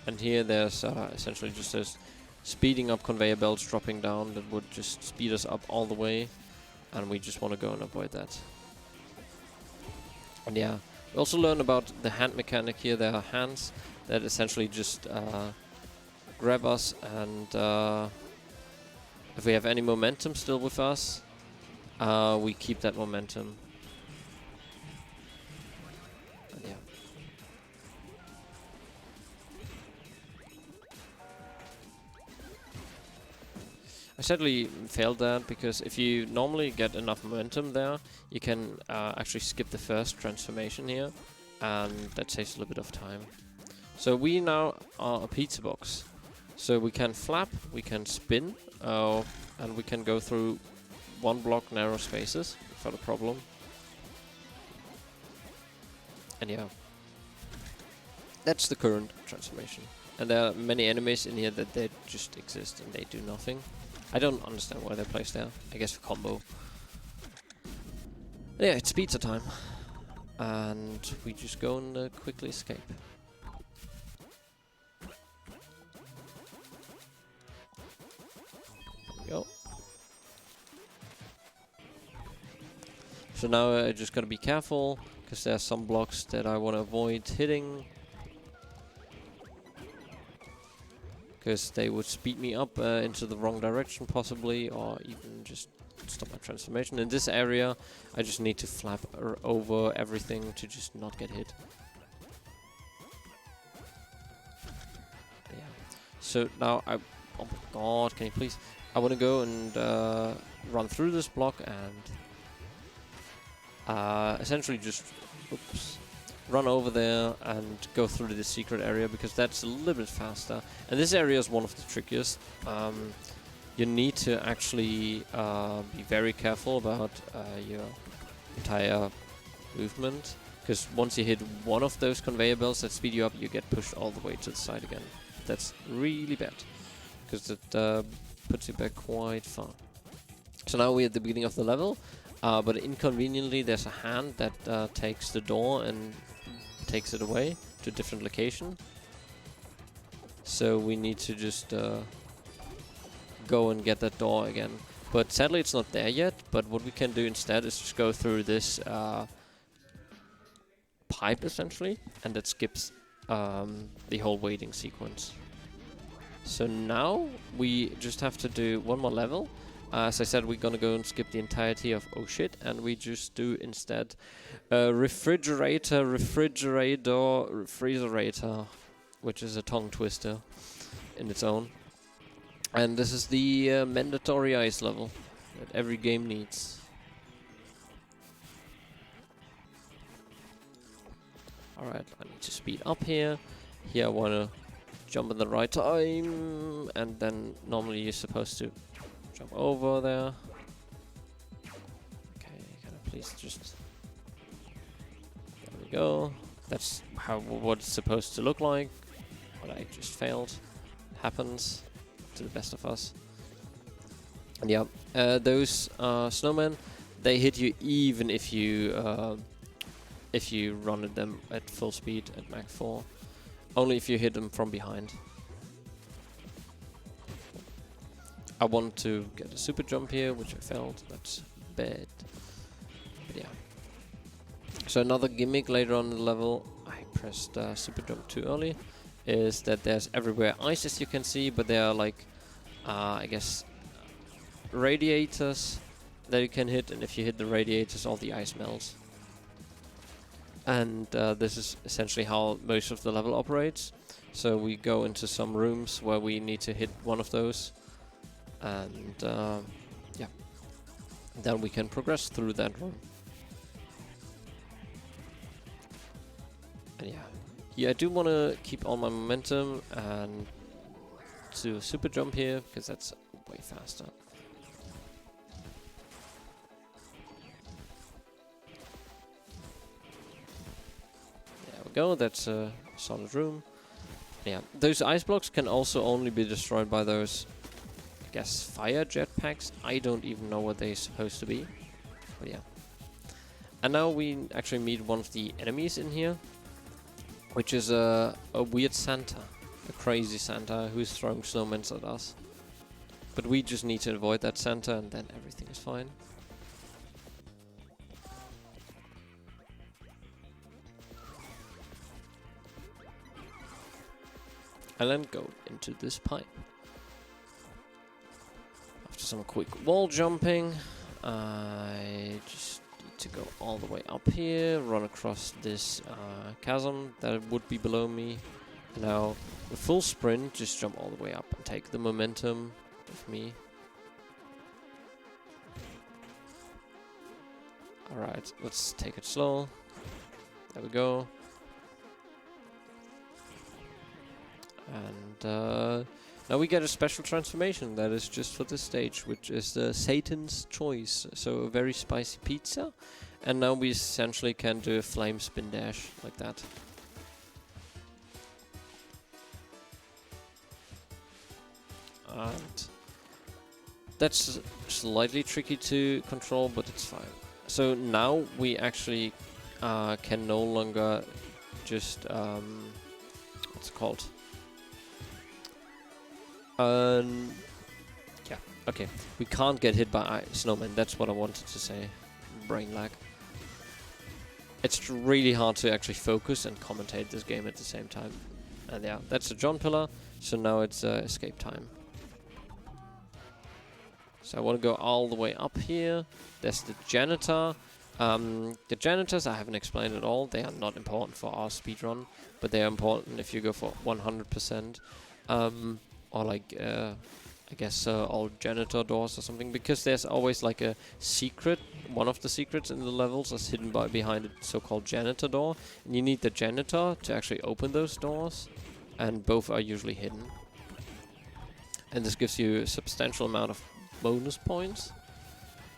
Speaker 1: And here there's essentially just those speeding up conveyor belts dropping down that would just speed us up all the way, and we just want to go and avoid that. And yeah, we also learn about the hand mechanic here. There are hands that essentially just grab us, and if we have any momentum still with us, we keep that momentum. And yeah. I sadly failed that, because if you normally get enough momentum there, you can actually skip the first transformation here, and that saves a little bit of time. So we now are a pizza box. So we can flap, we can spin, and we can go through one block narrow spaces without a problem. And yeah, that's the current transformation. And there are many enemies in here that they just exist and they do nothing. I don't understand why they're placed there. I guess for combo. Yeah, it's pizza time. And we just go and quickly escape. There we go. So now I just gotta be careful, because there's some blocks that I want to avoid hitting, because they would speed me up into the wrong direction possibly, or even just stop my transformation. In this area, I just need to flap over everything to just not get hit. Yeah. So now oh my god, can you please? I want to go and run through this block and essentially just run over there and go through the secret area, because that's a little bit faster. And this area is one of the trickiest. You need to actually be very careful about your entire movement, because once you hit one of those conveyor belts that speed you up, you get pushed all the way to the side again. That's really bad, because it puts you back quite far. So now we're at the beginning of the level, but inconveniently there's a hand that takes the door and takes it away to a different location. So we need to just go and get that door again. But sadly it's not there yet, but what we can do instead is just go through this pipe essentially, and that skips the whole waiting sequence. So now we just have to do one more level. As I said, we're gonna go and skip the entirety of oh shit, and we just do instead refrigerator, which is a tongue twister in its own. And this is the mandatory ice level that every game needs. Alright, I need to speed up here. Here I wanna jump in the right time, and then normally you're supposed to Jump over there. Okay, can I please just... There we go. That's what it's supposed to look like. But I just failed. It happens to the best of us. And yeah, those snowmen, they hit you even if you run at them at full speed at Mach 4. Only if you hit them from behind. I want to get a super jump here, which I failed. That's bad. But yeah. So another gimmick later on in the level, I pressed super jump too early, is that there's everywhere ice, as you can see, but there are like, I guess, radiators that you can hit, and if you hit the radiators, all the ice melts. And this is essentially how most of the level operates. So we go into some rooms where we need to hit one of those, and yeah, then we can progress through that room. And yeah, I do want to keep all my momentum and do a super jump here, because that's way faster. There we go, that's a solid room. Yeah, those ice blocks can also only be destroyed by those, I guess, fire jetpacks. I don't even know what they're supposed to be. But yeah. And now we actually meet one of the enemies in here, which is a weird Santa. A crazy Santa who's throwing snowmen at us. But we just need to avoid that Santa, and then everything is fine. And then go into this pipe. After some quick wall jumping, I just need to go all the way up here, run across this chasm that would be below me. And now, with full sprint, just jump all the way up and take the momentum with me. Alright, let's take it slow. There we go. And now we get a special transformation that is just for this stage, which is the Satan's Choice. So a very spicy pizza. And now we essentially can do a flame spin dash like that. And that's slightly tricky to control, but it's fine. So now we actually can no longer just what's it called? Yeah, okay. We can't get hit by snowmen. That's what I wanted to say. Brain lag. It's really hard to actually focus and commentate this game at the same time. And yeah, that's a John pillar. So now it's escape time. So I want to go all the way up here. There's the janitor. The janitors I haven't explained at all. They are not important for our speedrun, but they are important if you go for 100%. Or like, I guess all janitor doors or something, because there's always like a secret. One of the secrets in the levels is hidden behind a so-called janitor door, and you need the janitor to actually open those doors, and both are usually hidden. And this gives you a substantial amount of bonus points,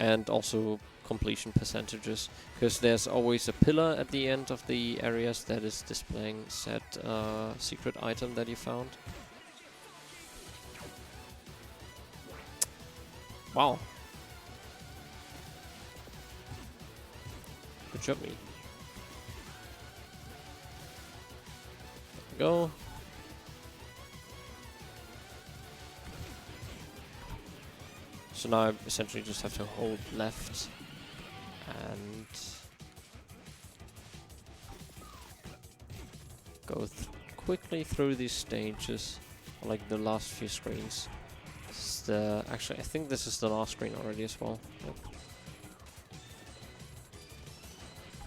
Speaker 1: and also completion percentages, because there's always a pillar at the end of the areas that is displaying said secret item that you found. Wow. Good job, me. There we go. So now I essentially just have to hold left and go quickly through these stages, like the last few screens. Actually, I think this is the last screen already as well. Yep.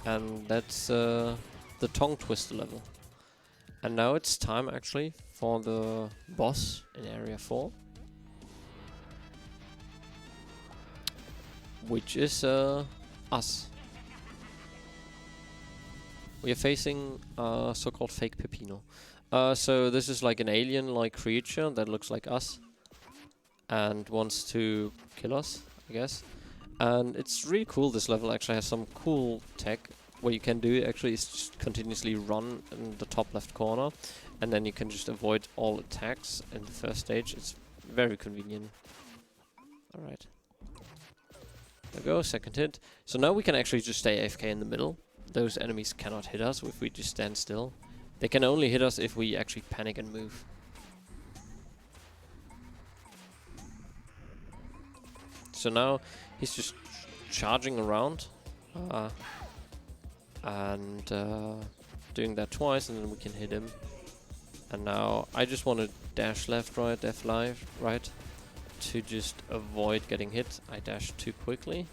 Speaker 1: And that's the tongue twister level. And now it's time actually for the boss in area 4, which is us. We are facing so-called fake Peppino. So this is like an alien-like creature that looks like us. and wants to kill us, I guess. And it's really cool. This level actually has some cool tech. What you can do actually is just continuously run in the top left corner, and then you can just avoid all attacks in the first stage. It's very convenient. Alright. There we go, second hit. So now we can actually just stay AFK in the middle. Those enemies cannot hit us if we just stand still. They can only hit us if we actually panic and move. So now he's just charging around. And doing that twice, and then we can hit him. And now I just want to dash left, right, F live, right, to just avoid getting hit. I dash too quickly.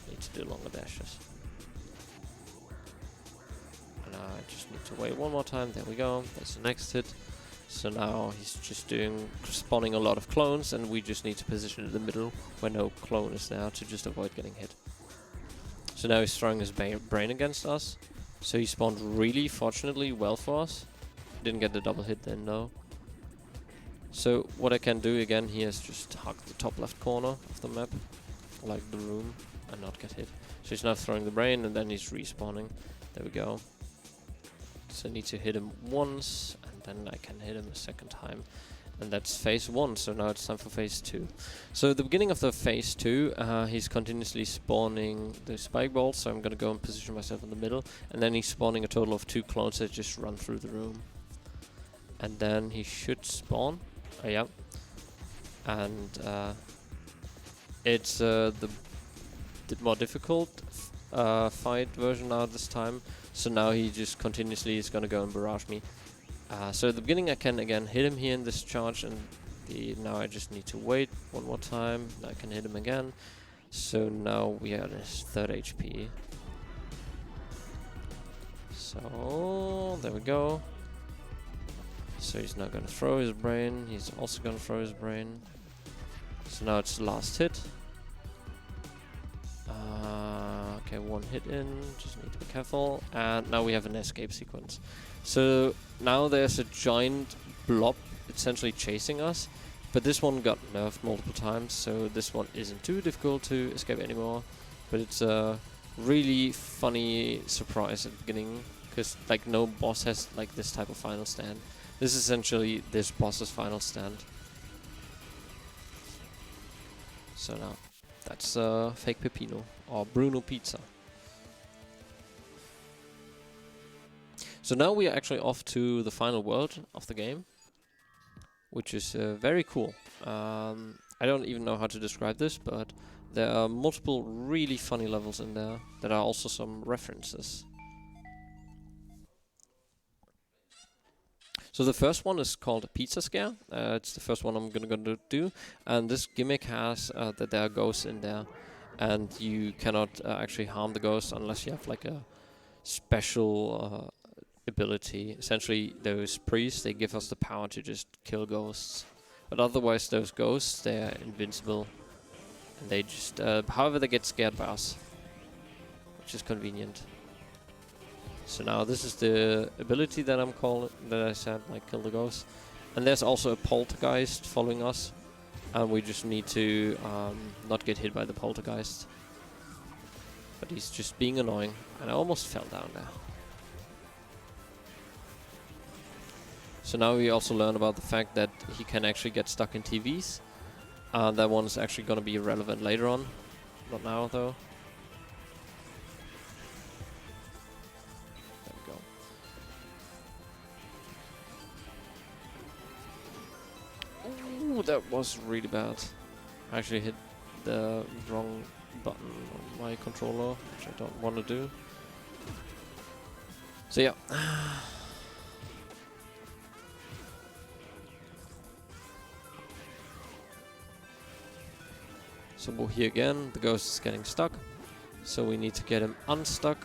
Speaker 1: Need to do longer dashes. And now I just need to wait one more time. There we go. That's the next hit. So now he's just spawning a lot of clones, and we just need to position in the middle where no clone is there to just avoid getting hit. So now he's throwing his brain against us. So he spawned really, fortunately, well for us. Didn't get the double hit then, no. So what I can do again here is just hug the top left corner of the map, like the room, and not get hit. So he's now throwing the brain, and then he's respawning. There we go. So I need to hit him once, and then I can hit him a second time. And that's phase 1, so now it's time for phase 2. So at the beginning of the phase 2, he's continuously spawning the spike balls, so I'm gonna go and position myself in the middle. And then he's spawning a total of 2 clones that just run through the room. And then he should spawn. Oh yeah. And it's the more difficult fight version now this time. So now he just continuously is gonna go and barrage me. So at the beginning I can again hit him here in this charge, and now I just need to wait one more time. I can hit him again. So now we are at his 3rd HP. So there we go. So he's not gonna throw his brain. He's also gonna throw his brain. So now it's the last hit. Okay, 1 hit in, just need to be careful. And now we have an escape sequence. So now there's a giant blob essentially chasing us, but this one got nerfed multiple times, so this one isn't too difficult to escape anymore. But it's a really funny surprise at the beginning, because like no boss has like this type of final stand. This is essentially this boss's final stand. So now that's fake Peppino, or Bruno Pizza. So now we are actually off to the final world of the game, which is very cool. I don't even know how to describe this, but there are multiple really funny levels in there. There are also some references. So the first one is called a pizza scare. It's the first one I'm gonna do, and this gimmick has that there are ghosts in there, and you cannot actually harm the ghosts unless you have like a special ability. Essentially, those priests, they give us the power to just kill ghosts, but otherwise those ghosts, they're invincible, and they just however they get scared by us, which is convenient. So now this is the ability that I said, like kill the ghosts. And there's also a poltergeist following us, and we just need to not get hit by the poltergeist. But he's just being annoying, and I almost fell down there. So now we also learn about the fact that he can actually get stuck in TVs. That one's actually going to be relevant later on, not now though. Ooh, that was really bad. I actually hit the wrong button on my controller, which I don't want to do. So yeah. So we're here again, the ghost is getting stuck. So we need to get him unstuck.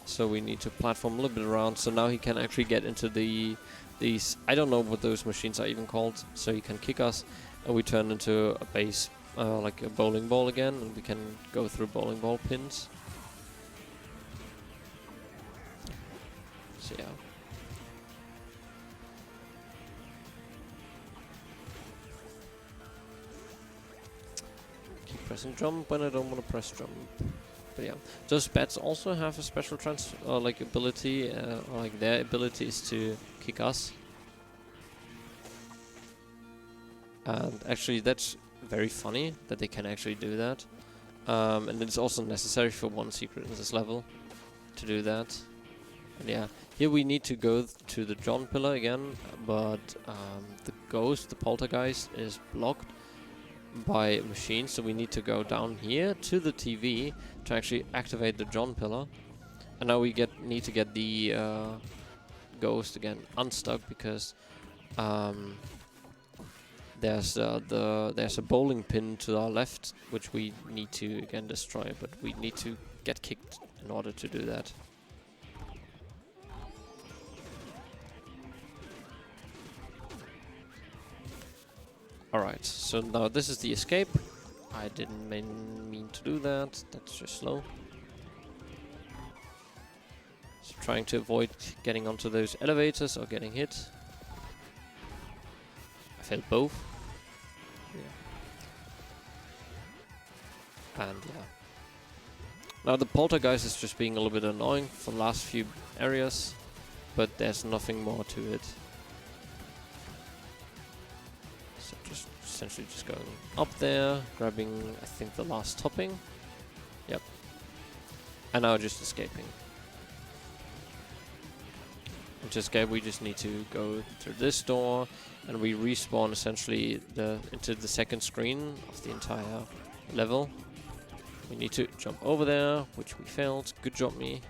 Speaker 1: So we need to platform a little bit around, so now he can actually get into these, I don't know what those machines are even called, so he can kick us, and we turn into a base, like a bowling ball again, and we can go through bowling ball pins. So yeah. Keep pressing jump when I don't want to press jump. But yeah, does bats also have a special like ability, or like their ability is to kick us? And actually that's very funny that they can actually do that. And it's also necessary for one secret in this level to do that. And yeah, here we need to go to the John pillar again, but the ghost, the poltergeist, is blocked by a machine, so we need to go down here to the TV to actually activate the John pillar. And now we need to get the ghost again unstuck, because there's a bowling pin to our left which we need to again destroy, but we need to get kicked in order to do that. Alright, so now this is the escape. I didn't mean to do that, that's just slow. So trying to avoid getting onto those elevators or getting hit. I failed both. Yeah. And yeah. Now the poltergeist is just being a little bit annoying for the last few areas, but there's nothing more to it. So just essentially just going up there, grabbing I think the last topping. Yep. And now just escaping. And to escape we just need to go through this door, and we respawn essentially into the second screen of the entire level. We need to jump over there, which we failed. Good job, me.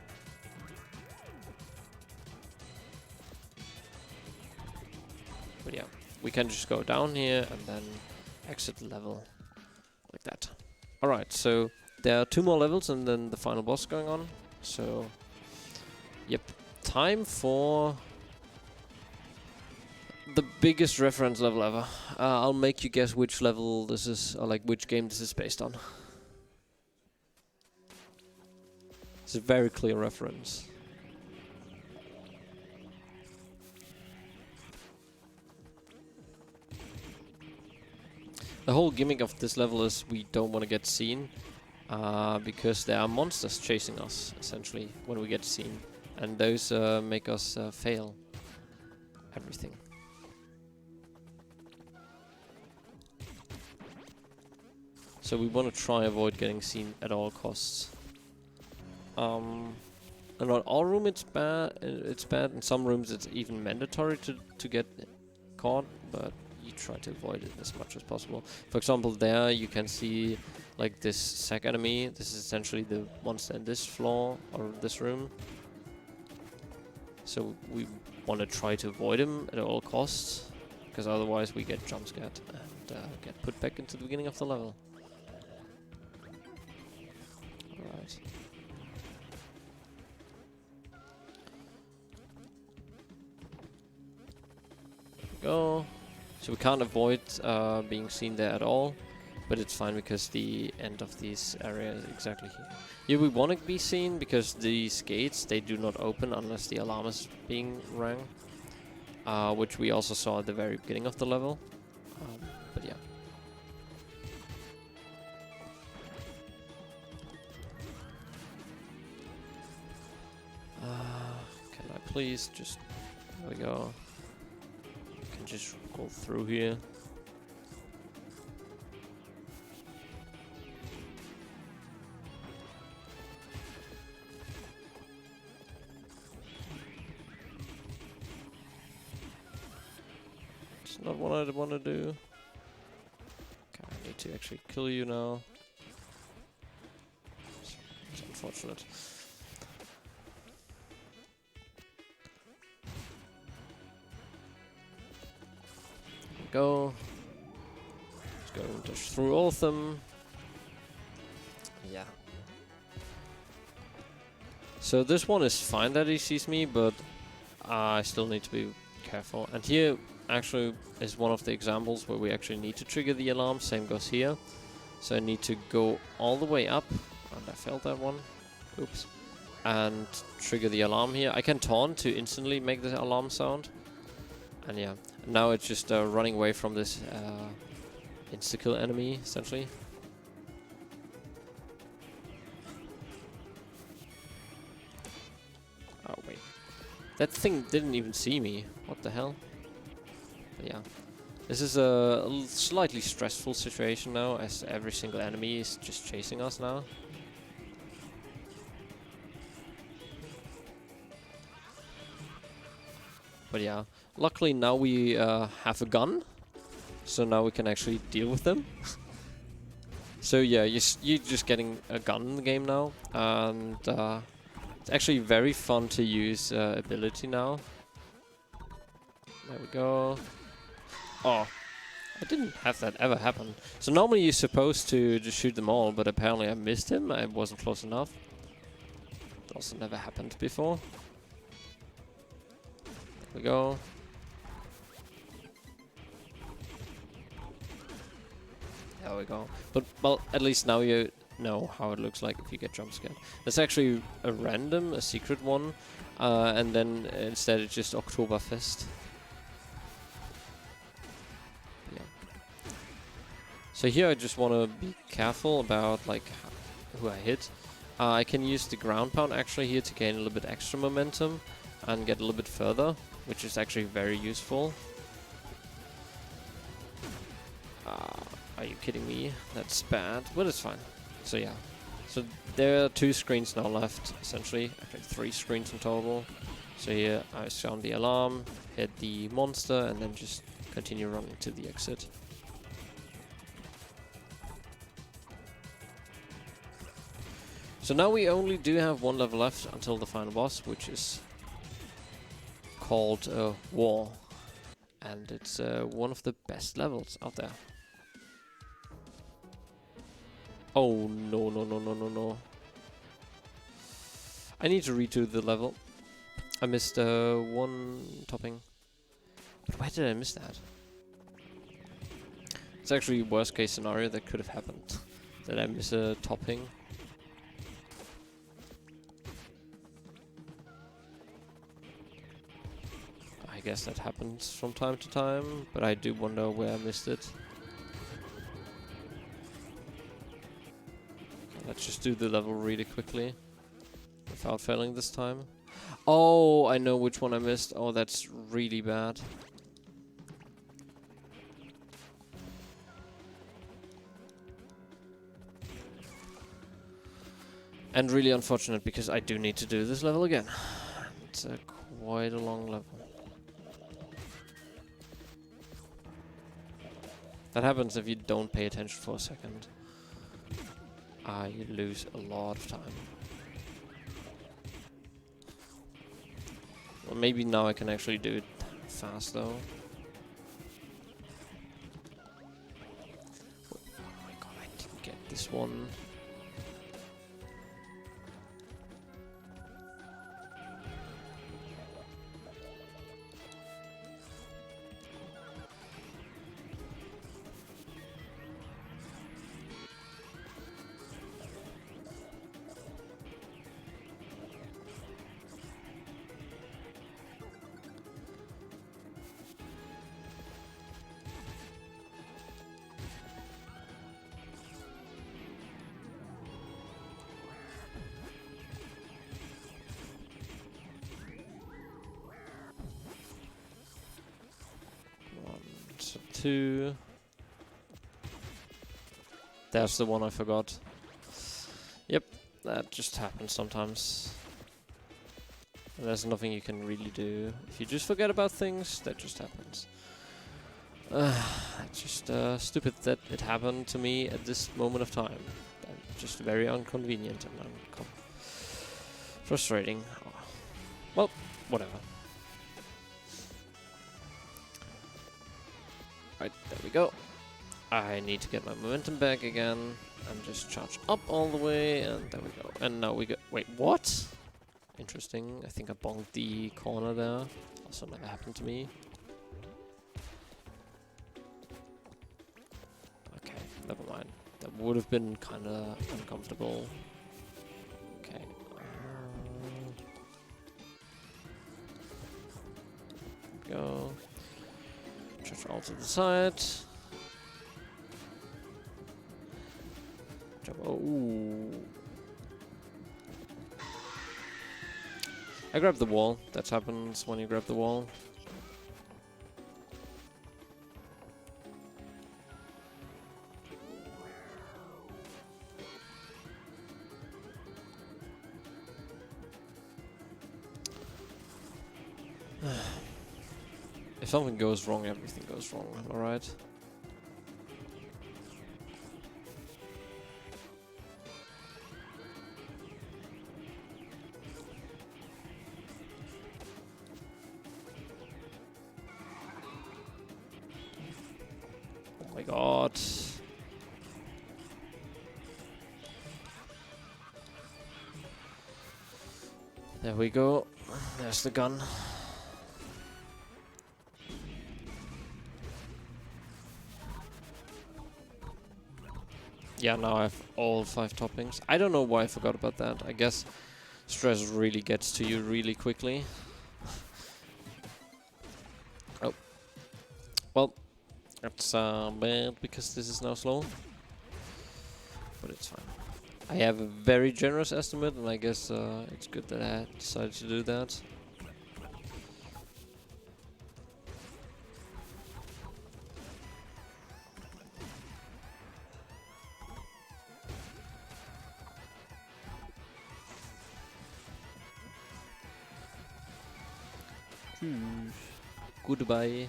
Speaker 1: But yeah, we can just go down here and then exit the level like that. Alright, so there are 2 more levels and then the final boss going on. So, yep, time for the biggest reference level ever. I'll make you guess which level this is, or like which game this is based on. It's a very clear reference. The whole gimmick of this level is we don't want to get seen, because there are monsters chasing us, essentially, when we get seen. And those make us fail everything. So we want to try avoid getting seen at all costs. And not all rooms it's bad. In some rooms it's even mandatory to get caught, but you try to avoid it as much as possible. For example, there you can see like this sack enemy. This is essentially the monster in this floor or this room. So we want to try to avoid him at all costs, because otherwise we get jump scared and get put back into the beginning of the level. Alright. Go. So we can't avoid being seen there at all, but it's fine because the end of this area is exactly here. Here we want to be seen because these gates, they do not open unless the alarm is being rang, which we also saw at the very beginning of the level. But yeah. Can I please just... There we go. Just go through here. It's not what I want to do. Okay, I need to actually kill you now. It's unfortunate. Go. Let's go and dash through all of them. Yeah. So this one is fine that he sees me, but I still need to be careful. And here actually is one of the examples where we actually need to trigger the alarm. Same goes here. So I need to go all the way up. And I failed that one. Oops. and trigger the alarm here. I can taunt to instantly make the alarm sound. And yeah, now it's just running away from this insta-kill enemy, essentially. Oh, wait. That thing didn't even see me. What the hell? But yeah. This is a slightly stressful situation now, as every single enemy is just chasing us now. But yeah, luckily now we have a gun, so now we can actually deal with them. So yeah, you're just getting a gun in the game now, and it's actually very fun to use ability now. There we go. Oh, I didn't have that ever happen. So normally you're supposed to just shoot them all, but apparently I missed him. I wasn't close enough. That also never happened before. There we go. There we go. But, well, at least now you know how it looks like if you get jump scared. There's actually a secret one, and then instead it's just Oktoberfest. Yeah. So here I just want to be careful about like who I hit. I can use the ground pound actually here to gain a little bit extra momentum and get a little bit further, which is actually very useful. Are you kidding me? That's bad, but it's fine. So yeah. So there are 2 screens now left, essentially. Actually 3 screens in total. So here I sound the alarm, hit the monster, and then just continue running to the exit. So now we only do have 1 level left until the final boss, which is called War. And it's one of the best levels out there. Oh, no, no, no, no, no, no. I need to redo the level. I missed 1 topping. But why did I miss that? It's actually worst case scenario that could have happened. That I miss a topping. I guess that happens from time to time, but I do wonder where I missed it. Let's just do the level really quickly, without failing this time. Oh, I know which one I missed. Oh, that's really bad. And really unfortunate, because I do need to do this level again. It's quite a long level. That happens if you don't pay attention for a second. You lose a lot of time. Well, maybe now I can actually do it fast though. Oh my god, I didn't get this one. So 2. That's the one I forgot. Yep, that just happens sometimes. And there's nothing you can really do. If you just forget about things, that just happens. It's just stupid that it happened to me at this moment of time. Just very inconvenient and frustrating. Oh. Well, whatever. Right, there we go. I need to get my momentum back again and just charge up all the way, and there we go. And now we go. Wait, what? Interesting. I think I bonked the corner there. Also never happened to me. Okay, never mind. That would have been kind of uncomfortable. Okay. all to the side. Jump. Oh. Ooh. I grab the wall. That happens when you grab the wall. If something goes wrong, everything goes wrong, alright? Oh my god. There we go. There's the gun. Yeah, now I have all 5 toppings. I don't know why I forgot about that. I guess stress really gets to you really quickly. Oh. Well, that's bad because this is now slow. But it's fine. I have a very generous estimate, and I guess it's good that I decided to do that. Goodbye.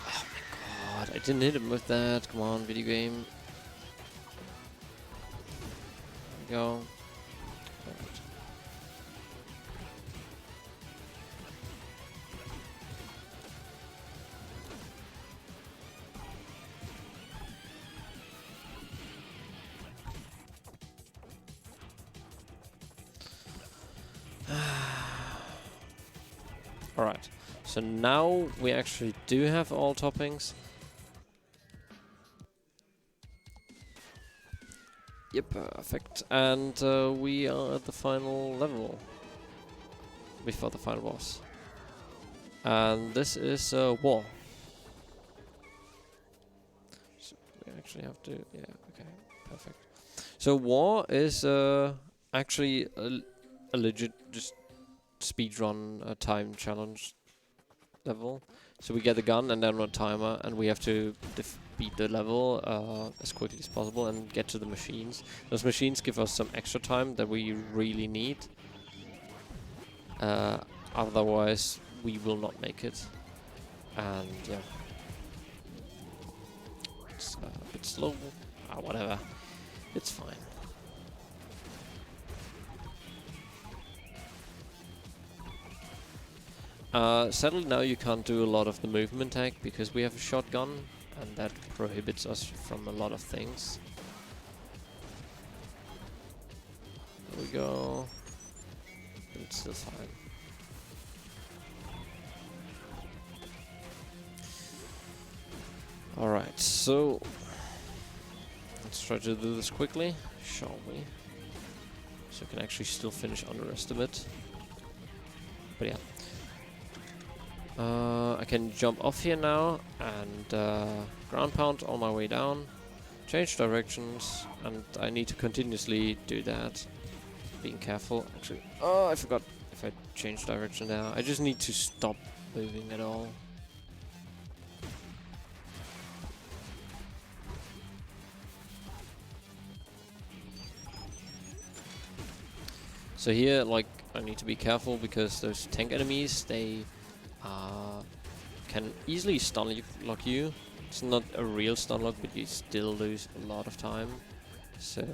Speaker 1: Oh my god, I didn't hit him with that. Come on, video game. There we go. Perfect. Alright, so now we actually do have all toppings. Yep, perfect. And we are at the final level. Before the final boss. And this is War. So we actually have to... yeah, okay, perfect. So War is actually a legit just speedrun time challenge level. So we get the gun and then run timer, and we have to beat the level as quickly as possible and get to the machines. Those machines give us some extra time that we really need. Otherwise, we will not make it. And yeah, it's a bit slow. Whatever, it's fine. Sadly now you can't do a lot of the movement tag because we have a shotgun, and that prohibits us from a lot of things. There we go. But it's still fine. Alright, so let's try to do this quickly, shall we? So we can actually still finish underestimate. But yeah. I can jump off here now and ground pound on my way down, change directions, and I need to continuously do that. Being careful. Actually, oh, I forgot if I change direction now. I just need to stop moving at all. So here, like, I need to be careful because those tank enemies, they can easily stun lock you. It's not a real stun lock, but you still lose a lot of time. So,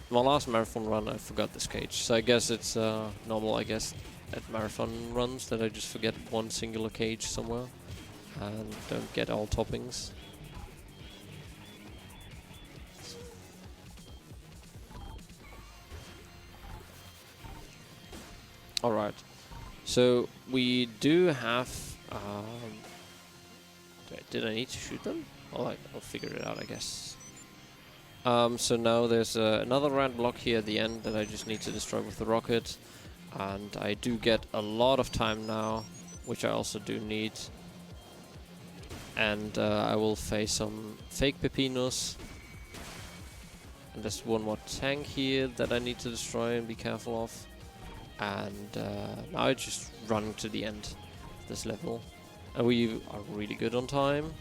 Speaker 1: my last marathon run, I forgot this cage. So I guess it's normal, I guess, at marathon runs that I just forget one singular cage somewhere and don't get all toppings. Alright, so we do have... did I need to shoot them? I'll figure it out, I guess. So now there's another round block here at the end that I just need to destroy with the rocket. And I do get a lot of time now, which I also do need. And I will face some fake Pepinos. And there's one more tank here that I need to destroy and be careful of. And now I just run to the end of this level. And we are really good on time.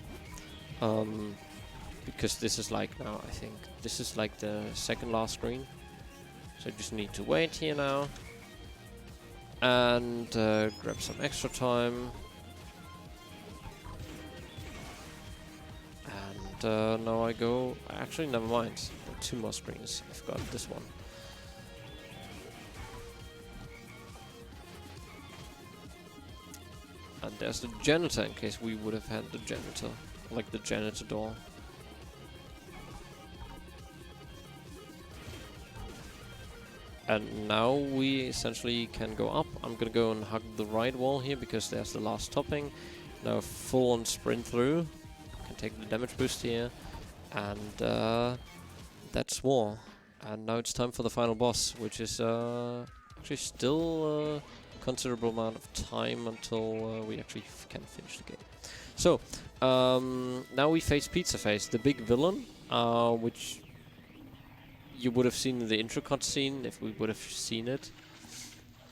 Speaker 1: Because this is like now, I think, this is like the second last screen. So I just need to wait here now. And grab some extra time. And now I go... Actually, never mind. There are 2 more screens. I've got this one. And there's the janitor, in case we would have had the janitor. Like the janitor door. And now we essentially can go up. I'm gonna go and hug the right wall here because there's the last topping. Now full on sprint through. Can take the damage boost here. And that's war. And now it's time for the final boss, which is actually still a considerable amount of time until we actually can finish the game. So, now we face Pizza Face, the big villain, which you would have seen in the intro cutscene if we would have seen it.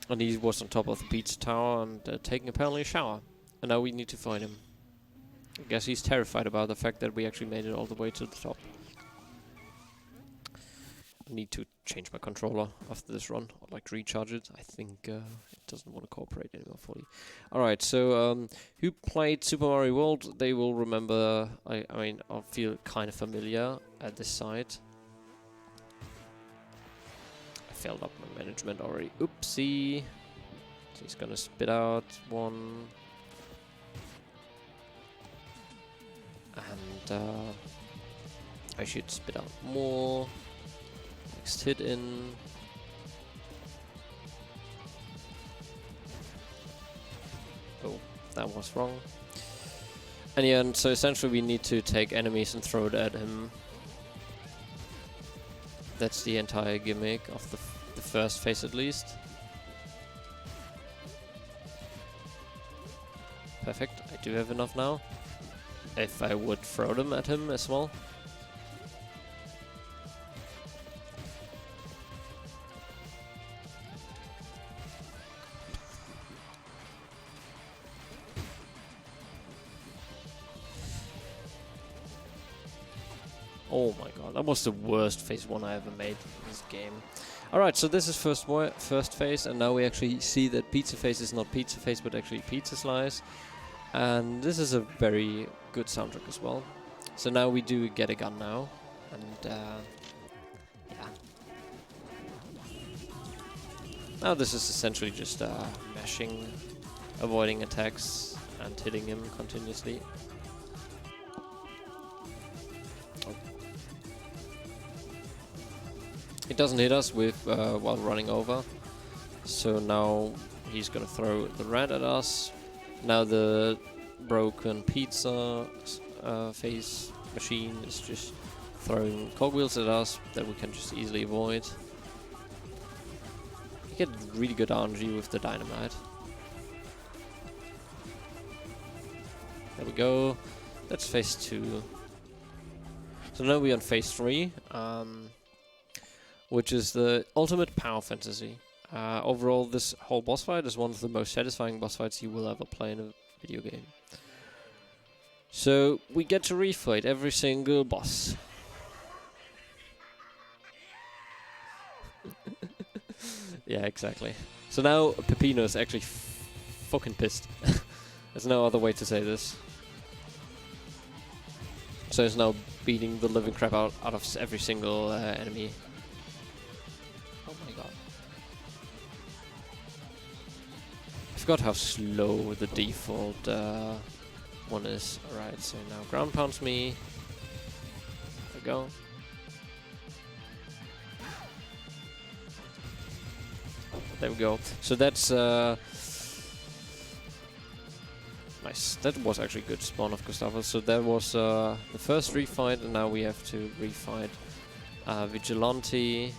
Speaker 1: And he was on top of the pizza tower and taking apparently a shower. And now we need to fight him. I guess he's terrified about the fact that we actually made it all the way to the top. I need to change my controller after this run, or like recharge it. I think it doesn't want to cooperate anymore fully. Alright, so who played Super Mario World, they will remember, I mean, I'll feel kind of familiar at this site. I failed up my management already. Oopsie. So he's gonna spit out one. And I should spit out more. Next hit in. Oh, that was wrong. And yeah, and so essentially we need to take enemies and throw it at him. That's the entire gimmick of the first phase at least. Perfect, I do have enough now. If I would throw them at him as well. Oh my god, that was the worst phase 1 I ever made in this game. Alright, so this is first phase, and now we actually see that Pizza Face is not Pizza Face, but actually Pizza Slice. And this is a very good soundtrack as well. So now we do get a gun now, and yeah. Now this is essentially just mashing, avoiding attacks, and hitting him continuously. It doesn't hit us with while running over. So now he's gonna throw the rat at us. Now the broken pizza face machine is just throwing cogwheels at us that we can just easily avoid. You get really good RNG with the dynamite. There we go. That's phase 2. So now we're on phase 3. Which is the ultimate power fantasy. Overall, this whole boss fight is one of the most satisfying boss fights you will ever play in a video game. So, we get to refight every single boss. Yeah, exactly. So now, Peppino is actually fucking pissed. There's no other way to say this. So he's now beating the living crap out of every single enemy. Oh my god. I forgot how slow the default one is. Alright, so now ground pounds me. There we go. There we go. So that's nice. That was actually a good spawn of Gustavo. So that was the first refight, and now we have to refight Vigilante.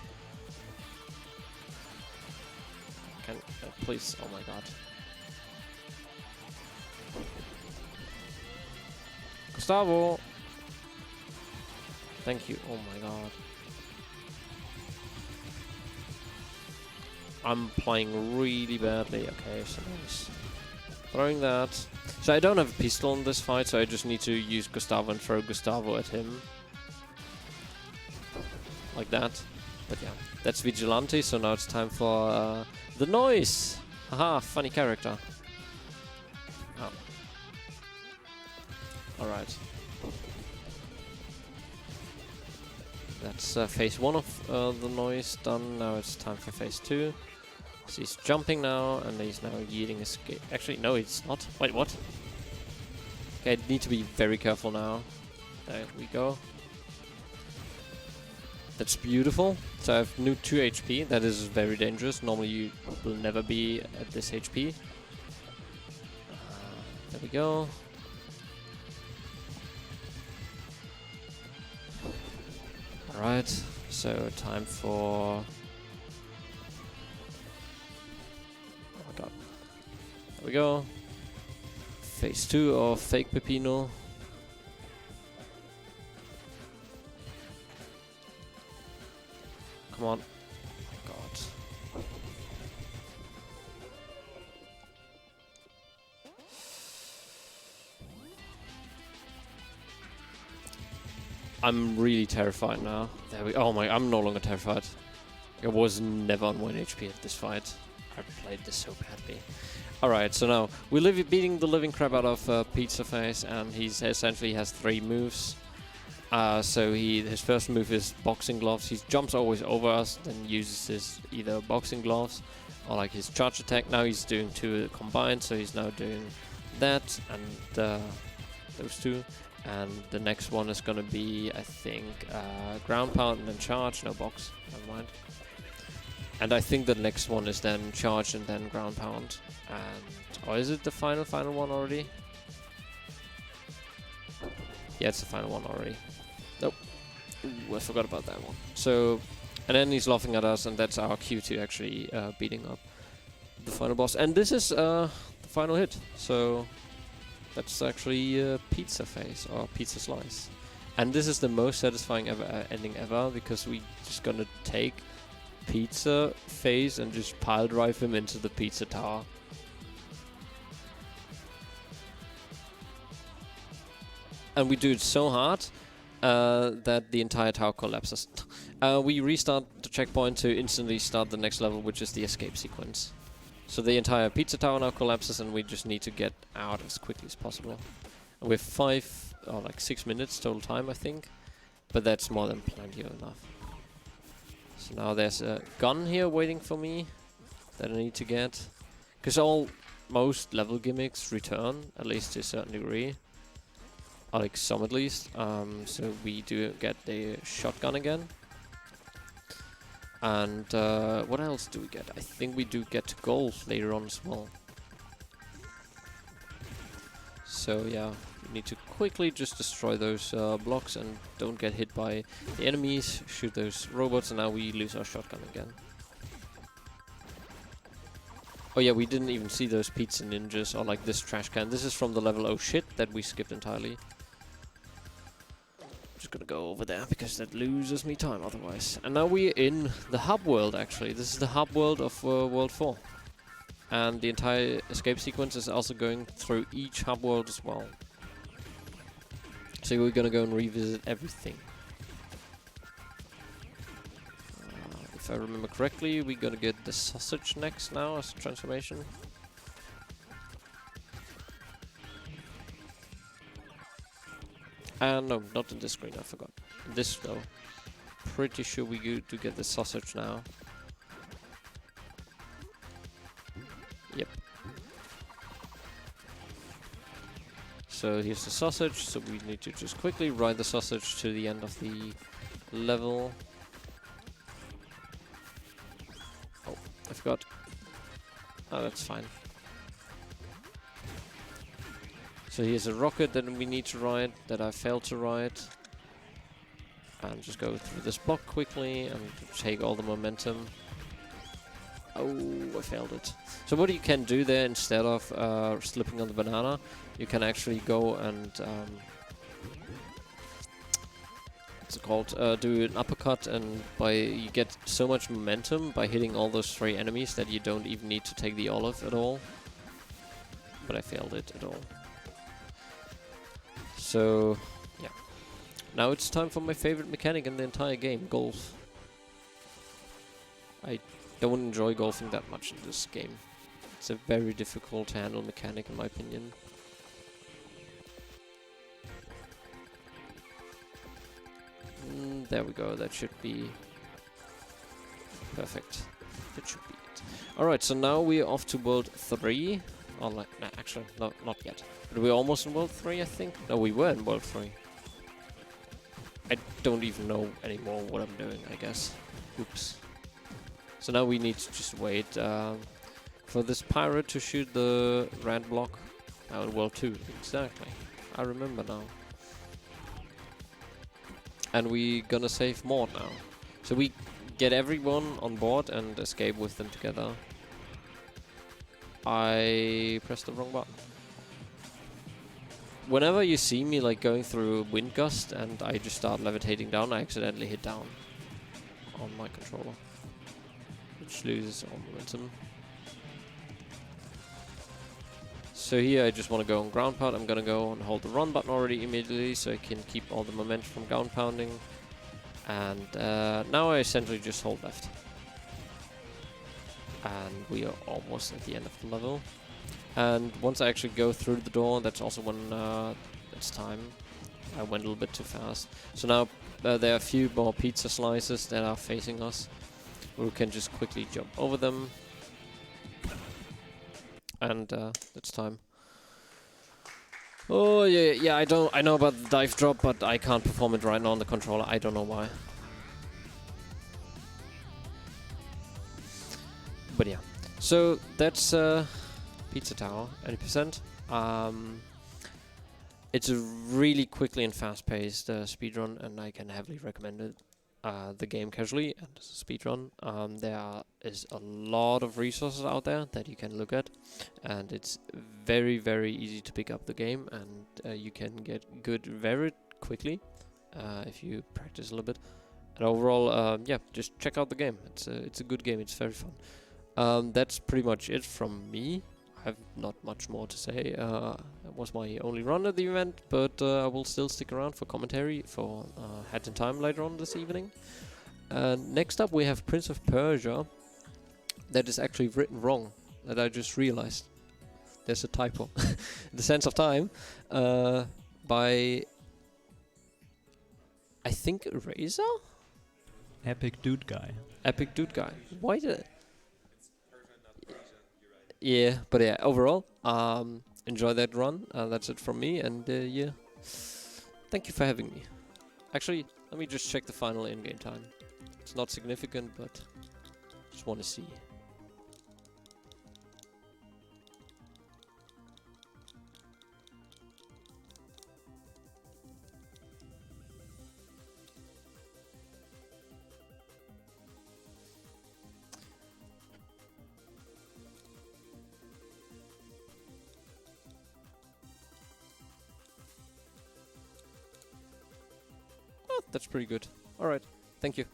Speaker 1: Can please? Oh my god. Gustavo. Thank you. Oh my god. I'm playing really badly. Okay, so nice. Throwing that. So I don't have a pistol in this fight, so I just need to use Gustavo and throw Gustavo at him. Like that. But yeah, that's Vigilante, so now it's time for the noise! Haha, funny character. Oh. Alright. That's phase 1 of the noise done. Now it's time for phase 2. So he's jumping now, and he's now yeeting escape. Actually, no, he's not. Wait, what? Okay, I need to be very careful now. There we go. That's beautiful. So I have new 2 HP. That is very dangerous. Normally you will never be at this HP. There we go. Alright, so time for... Oh my god. There we go. Phase 2 of Fake Pepino. Come on. Oh god. I'm really terrified now. There we. Oh my! I'm no longer terrified. I was never on 1 HP at this fight. I played this so badly. All right, so now we're beating the living crap out of Pizza Face, and he's essentially has 3 moves. So his first move is boxing gloves. He jumps always over us, then uses his either boxing gloves or like his charge attack. Now he's doing 2 combined, so he's now doing that and those 2. And the next one is gonna be, I think, ground pound and then charge. No box, never mind. And I think the next one is then charge and then ground pound. And or is it the final one already? Yeah, it's the final one already. Nope. Ooh, I forgot about that one. So, and then he's laughing at us, and that's our cue to actually beating up the final boss. And this is the final hit. So that's actually Pizza Face or Pizza Slice. And this is the most satisfying ending ever, because we just gonna take Pizza Face and just pile drive him into the pizza tower. And we do it so hard that the entire tower collapses. We restart the checkpoint to instantly start the next level, which is the escape sequence. So the entire pizza tower now collapses, and we just need to get out as quickly as possible. And we have 5 or like 6 minutes total time, I think, but that's more than plenty enough. So now there's a gun here waiting for me that I need to get, because most level gimmicks return, at least to a certain degree. Or like some at least. So we do get the shotgun again. And what else do we get? I think we do get gold later on as well. So yeah, we need to quickly just destroy those blocks and don't get hit by the enemies, shoot those robots, and now we lose our shotgun again. Oh yeah, we didn't even see those pizza ninjas or like this trash can. This is from the level oh shit that we skipped entirely. Just gonna go over there because that loses me time otherwise. And now we're in the hub world actually. This is the hub world of World 4. And the entire escape sequence is also going through each hub world as well. So we're gonna go and revisit everything. If I remember correctly, we're gonna get the sausage next now as a transformation. No, not in this screen, I forgot. This though. Pretty sure we go to get the sausage now. Yep. So here's the sausage, so we need to just quickly ride the sausage to the end of the level. Oh, I forgot. Oh, that's fine. So here's a rocket that we need to ride, that I failed to ride. And just go through this block quickly and take all the momentum. Oh, I failed it. So what you can do there, instead of slipping on the banana, you can actually go and what's it called? Do an uppercut, and you get so much momentum by hitting all those 3 enemies that you don't even need to take the olive at all. But I failed it at all. So yeah. Now it's time for my favorite mechanic in the entire game, golf. I don't enjoy golfing that much in this game. It's a very difficult to handle mechanic in my opinion. There we go, that should be perfect. That should be it. Alright, so now we're off to World 3. Oh, nah, actually, no, not yet. But we're almost in World 3, I think? No, we were in World 3. I don't even know anymore what I'm doing, I guess. Oops. So now we need to just wait for this pirate to shoot the red block. Now in World 2, exactly. I remember now. And we gonna save Maud now. So we get everyone on board and escape with them together. I pressed the wrong button. Whenever you see me like going through a wind gust and I just start levitating down, I accidentally hit down on my controller, which loses all momentum. So here I just want to go on ground pound. I'm gonna go and hold the run button already immediately so I can keep all the momentum from ground pounding. And now I essentially just hold left. And we are almost at the end of the level. And once I actually go through the door, that's also when it's time. I went a little bit too fast. So now there are a few more pizza slices that are facing us. We can just quickly jump over them. And it's time. Oh yeah, I know about the dive drop, but I can't perform it right now on the controller. I don't know why. But yeah, so that's Pizza Tower, 80%. It's a really quickly and fast-paced speedrun, and I can heavily recommend it. The game casually and as a speedrun. There is a lot of resources out there that you can look at, and it's very, very easy to pick up the game, and you can get good very quickly if you practice a little bit. And overall, yeah, just check out the game. It's a good game. It's very fun. That's pretty much it from me. I have not much more to say. It was my only run at the event, but I will still stick around for commentary for Hat in Time later on this evening. Next up we have Prince of Persia. That is actually written wrong, that I just realized. There's a typo. The Sense of Time by, I think, Eraser?
Speaker 3: Epic Dude Guy.
Speaker 1: Epic Dude Guy. Why did yeah, but yeah, overall, enjoy that run. That's it from me, and yeah, thank you for having me. Actually, let me just check the final in-game time. It's not significant, but just want to see. That's pretty good. Alright, thank you.